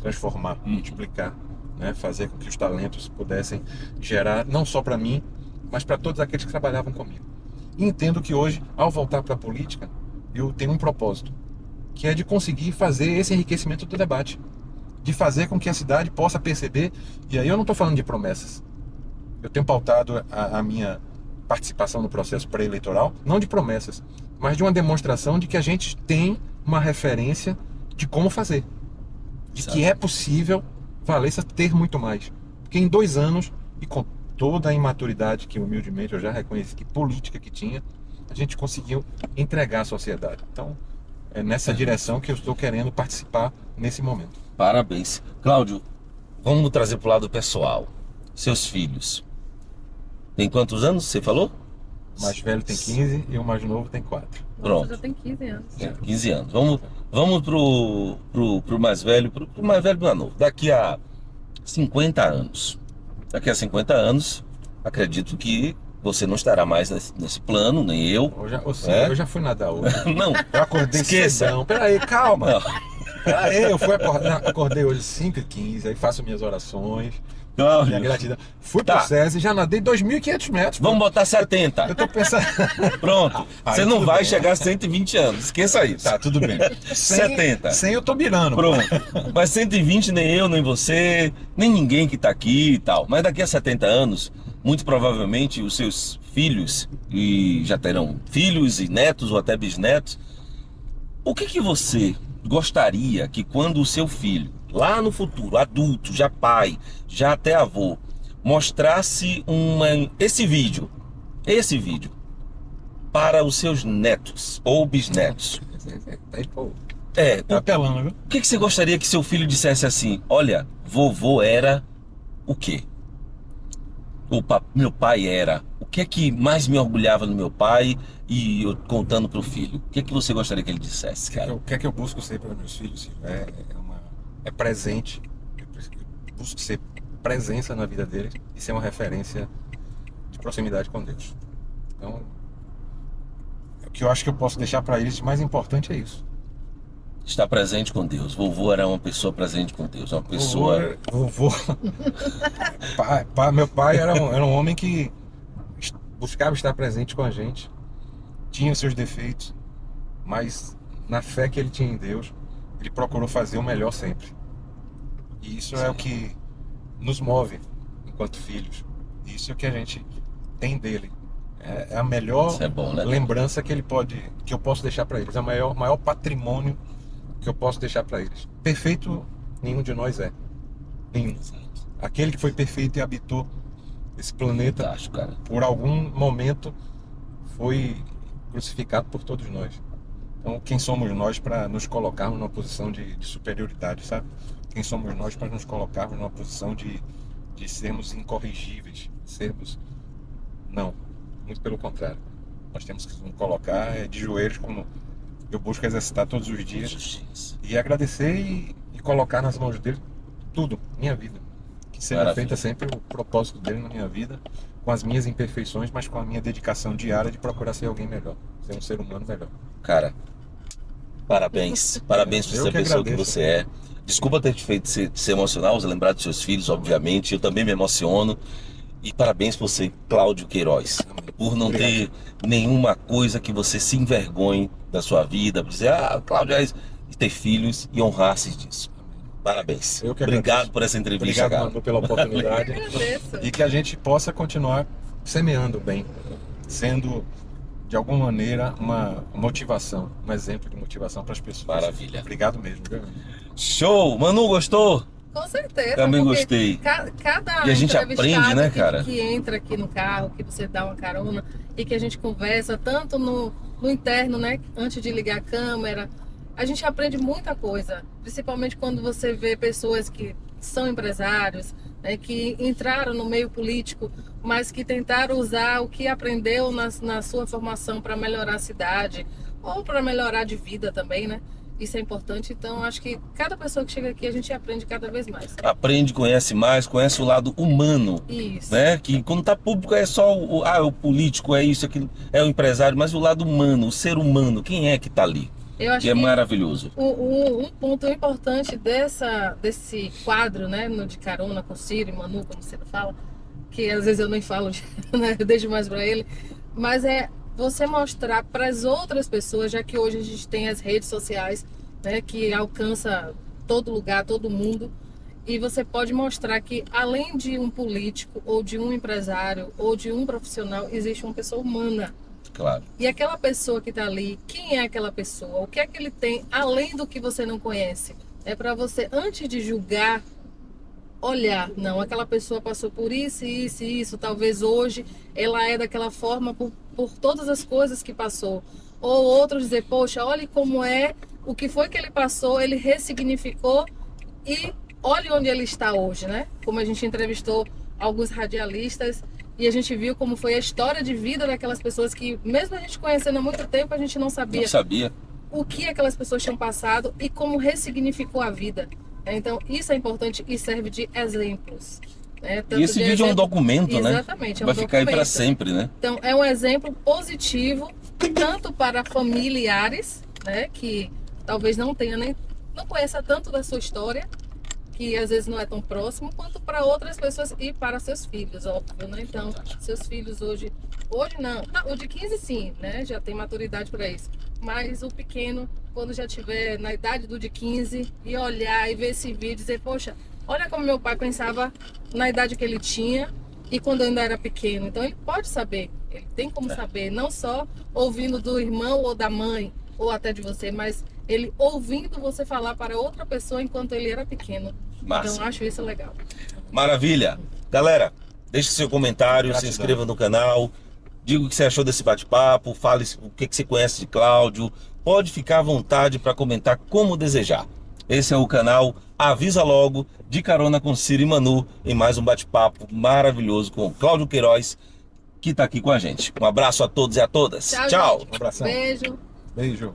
S2: transformar, multiplicar, né? Fazer com que os talentos pudessem gerar, não só para mim, mas para todos aqueles que trabalhavam comigo. E entendo que hoje, ao voltar para a política, eu tenho um propósito, que é de conseguir fazer esse enriquecimento do debate, de fazer com que a cidade possa perceber, e aí eu não estou falando de promessas, eu tenho pautado a minha participação no processo pré-eleitoral, não de promessas, mas de uma demonstração de que a gente tem uma referência de como fazer, de que é possível Valença ter muito mais, porque em 2 anos, e com toda a imaturidade que humildemente eu já reconheci que política que tinha, a gente conseguiu entregar à sociedade. Então é nessa direção que eu estou querendo participar nesse momento.
S1: Parabéns. Cláudio, vamos trazer para o lado pessoal. Seus filhos. Tem quantos anos você falou?
S2: O mais velho tem 15 e o mais novo tem 4.
S1: Pronto.
S3: Já tem 15 anos.
S1: 15 anos. Vamos pro mais velho, pro mais velho e mais novo. Daqui a 50 anos. Daqui a 50 anos, acredito que você não estará mais nesse plano, nem eu.
S2: Eu já fui nadar hoje.
S1: Não,
S2: eu acordei cedão. Peraí, calma. Peraí, eu acordei hoje 5h15, aí faço minhas orações. Minha gratidão. Fui pro SESI e já nadei 2.500 metros.
S1: Vamos botar 70.
S2: Eu tô pensando.
S1: Pronto. Você não vai chegar a 120 anos. Esqueça isso.
S2: Tá, tudo bem.
S1: 70.
S2: 100 eu tô mirando.
S1: Pronto. Mas 120 nem eu, nem você, nem ninguém que tá aqui e tal. Mas daqui a 70 anos, muito provavelmente os seus filhos, e já terão filhos e netos ou até bisnetos, o que você gostaria que quando o seu filho, lá no futuro, adulto, já pai, já até avô, mostrasse esse vídeo para os seus netos ou bisnetos?
S2: Tá apelando, viu?
S1: O que você gostaria que seu filho dissesse assim? Olha, vovô era o quê? Meu pai era. O que é que mais me orgulhava no meu pai e eu contando pro filho? O que é que você gostaria que ele dissesse, cara?
S2: O que é que eu busco ser para meus filhos? É presente. Eu busco ser presença na vida deles e ser uma referência de proximidade com Deus. Então, o que eu acho que eu posso deixar para eles de mais importante é isso.
S1: Estar presente com Deus. Vovô era uma pessoa presente com Deus. Uma pessoa...
S2: Meu pai era um homem que buscava estar presente com a gente. Tinha os seus defeitos, mas na fé que ele tinha em Deus, ele procurou fazer o melhor sempre. E isso é o que nos move enquanto filhos. Isso é o que a gente tem dele. É a melhor
S1: Isso é bom, né?
S2: lembrança que eu posso deixar para eles. É o maior patrimônio que eu posso deixar para eles. Perfeito, nenhum de nós é. Nenhum. Aquele que foi perfeito e habitou esse planeta,
S1: Fantástico, cara.
S2: por algum momento, foi crucificado por todos nós. Então, quem somos nós para nos colocarmos numa posição de superioridade, sabe? Quem somos nós para nos colocarmos numa posição de sermos incorrigíveis, Não, muito pelo contrário. Nós temos que nos colocar de joelhos, como eu busco exercitar todos os dias, e agradecer e colocar nas mãos dele tudo, minha vida. Que seja
S1: Maravilha.
S2: feita sempre o propósito dele na minha vida, com as minhas imperfeições, mas com a minha dedicação diária de procurar ser alguém melhor, ser um ser humano melhor.
S1: Cara, parabéns. Parabéns por
S2: Eu
S1: ser a
S2: que
S1: pessoa que
S2: agradeço.
S1: você é. Desculpa ter te feito ser emocional, lembrar dos seus filhos, obviamente. Eu também me emociono. E parabéns por ser Cláudio Queiroz. Por não ter nenhuma coisa que você se envergonhe da sua vida. Por dizer, Cláudio, e ter filhos e honrar-se disso. Parabéns.
S2: Eu que
S1: Obrigado
S2: agradeço.
S1: por essa entrevista,
S2: Obrigado,
S1: cara.
S2: Manu, pela
S3: Eu
S2: oportunidade.
S3: agradeço.
S2: E que a gente possa continuar semeando bem, sendo de alguma maneira uma motivação, um exemplo de motivação para as pessoas.
S1: Maravilha.
S2: Obrigado mesmo, viu?
S1: Show! Manu, gostou?
S3: Com certeza.
S1: Também
S3: porque
S1: gostei.
S3: Cada
S1: E a gente
S3: entrevistado
S1: aprende, né,
S3: que-
S1: cara?
S3: Que entra aqui no carro, que você dá uma carona e que a gente conversa, tanto no interno, né? Antes de ligar a câmera, a gente aprende muita coisa. Principalmente quando você vê pessoas que são empresários, né, que entraram no meio político, mas que tentaram usar o que aprendeu na sua formação para melhorar a cidade ou para melhorar de vida também, né? Isso é importante. Então, acho que cada pessoa que chega aqui, a gente aprende cada vez mais.
S1: Aprende, conhece mais, conhece o lado humano.
S3: Isso.
S1: Né? Que quando tá público é só o político, é isso, aquilo, é o empresário, mas o lado humano, o ser humano, quem é que tá ali?
S3: Eu acho
S1: E é
S3: que
S1: maravilhoso.
S3: um ponto importante desse quadro, né, no De Carona com Ciro e Manu, como você fala, que às vezes eu nem falo, né, eu deixo mais para ele, mas é você mostrar para as outras pessoas, já que hoje a gente tem as redes sociais, né, que alcança todo lugar, todo mundo, e você pode mostrar que além de um político ou de um empresário ou de um profissional, existe uma pessoa humana.
S1: Claro.
S3: E aquela pessoa que está ali, quem é aquela pessoa? O que é que ele tem além do que você não conhece? É para você, antes de julgar, olhar. Não, aquela pessoa passou por isso, isso e isso. Talvez hoje ela é daquela forma por todas as coisas que passou. Ou outros dizer, poxa, olhe como é, o que foi que ele passou, ele ressignificou e olhe onde ele está hoje, né? Como a gente entrevistou alguns radialistas e a gente viu como foi a história de vida daquelas pessoas que, mesmo a gente conhecendo há muito tempo, a gente não sabia
S1: Não sabia.
S3: o que aquelas pessoas tinham passado e como ressignificou a vida. Então, isso é importante e serve de exemplos. Né? Tanto
S1: E esse
S3: de
S1: vídeo é um
S3: exemplo-
S1: documento, né?
S3: Exatamente, é um
S1: Vai ficar aí para
S3: documento.
S1: sempre, né?
S3: Então, é um exemplo positivo, tanto para familiares, né, que talvez não conheça tanto da sua história, que às vezes não é tão próximo, quanto para outras pessoas e para seus filhos, óbvio, né? Então, seus filhos hoje não, o de 15 sim, né, já tem maturidade para isso, mas o pequeno, quando já tiver na idade do de 15 e olhar e ver esse vídeo e dizer, poxa, olha como meu pai pensava na idade que ele tinha e quando eu ainda era pequeno. Então ele pode saber, ele tem como saber, não só ouvindo do irmão ou da mãe, ou até de você, mas ele ouvindo você falar para outra pessoa enquanto ele era pequeno.
S1: Massa.
S3: Então eu acho isso legal.
S1: Maravilha. Galera, deixe seu comentário, se
S2: Gratidão.
S1: inscreva no canal, diga o que você achou desse bate-papo, fale o que você conhece de Cláudio. Pode ficar à vontade para comentar como desejar. Esse é o canal Avisa Logo, de carona com Ciro e Manu, em mais um bate-papo maravilhoso com o Cláudio Queiroz, que está aqui com a gente. Um abraço a todos e a todas. Tchau.
S3: Gente.
S2: Um abração.
S3: Beijo.
S2: Beijo.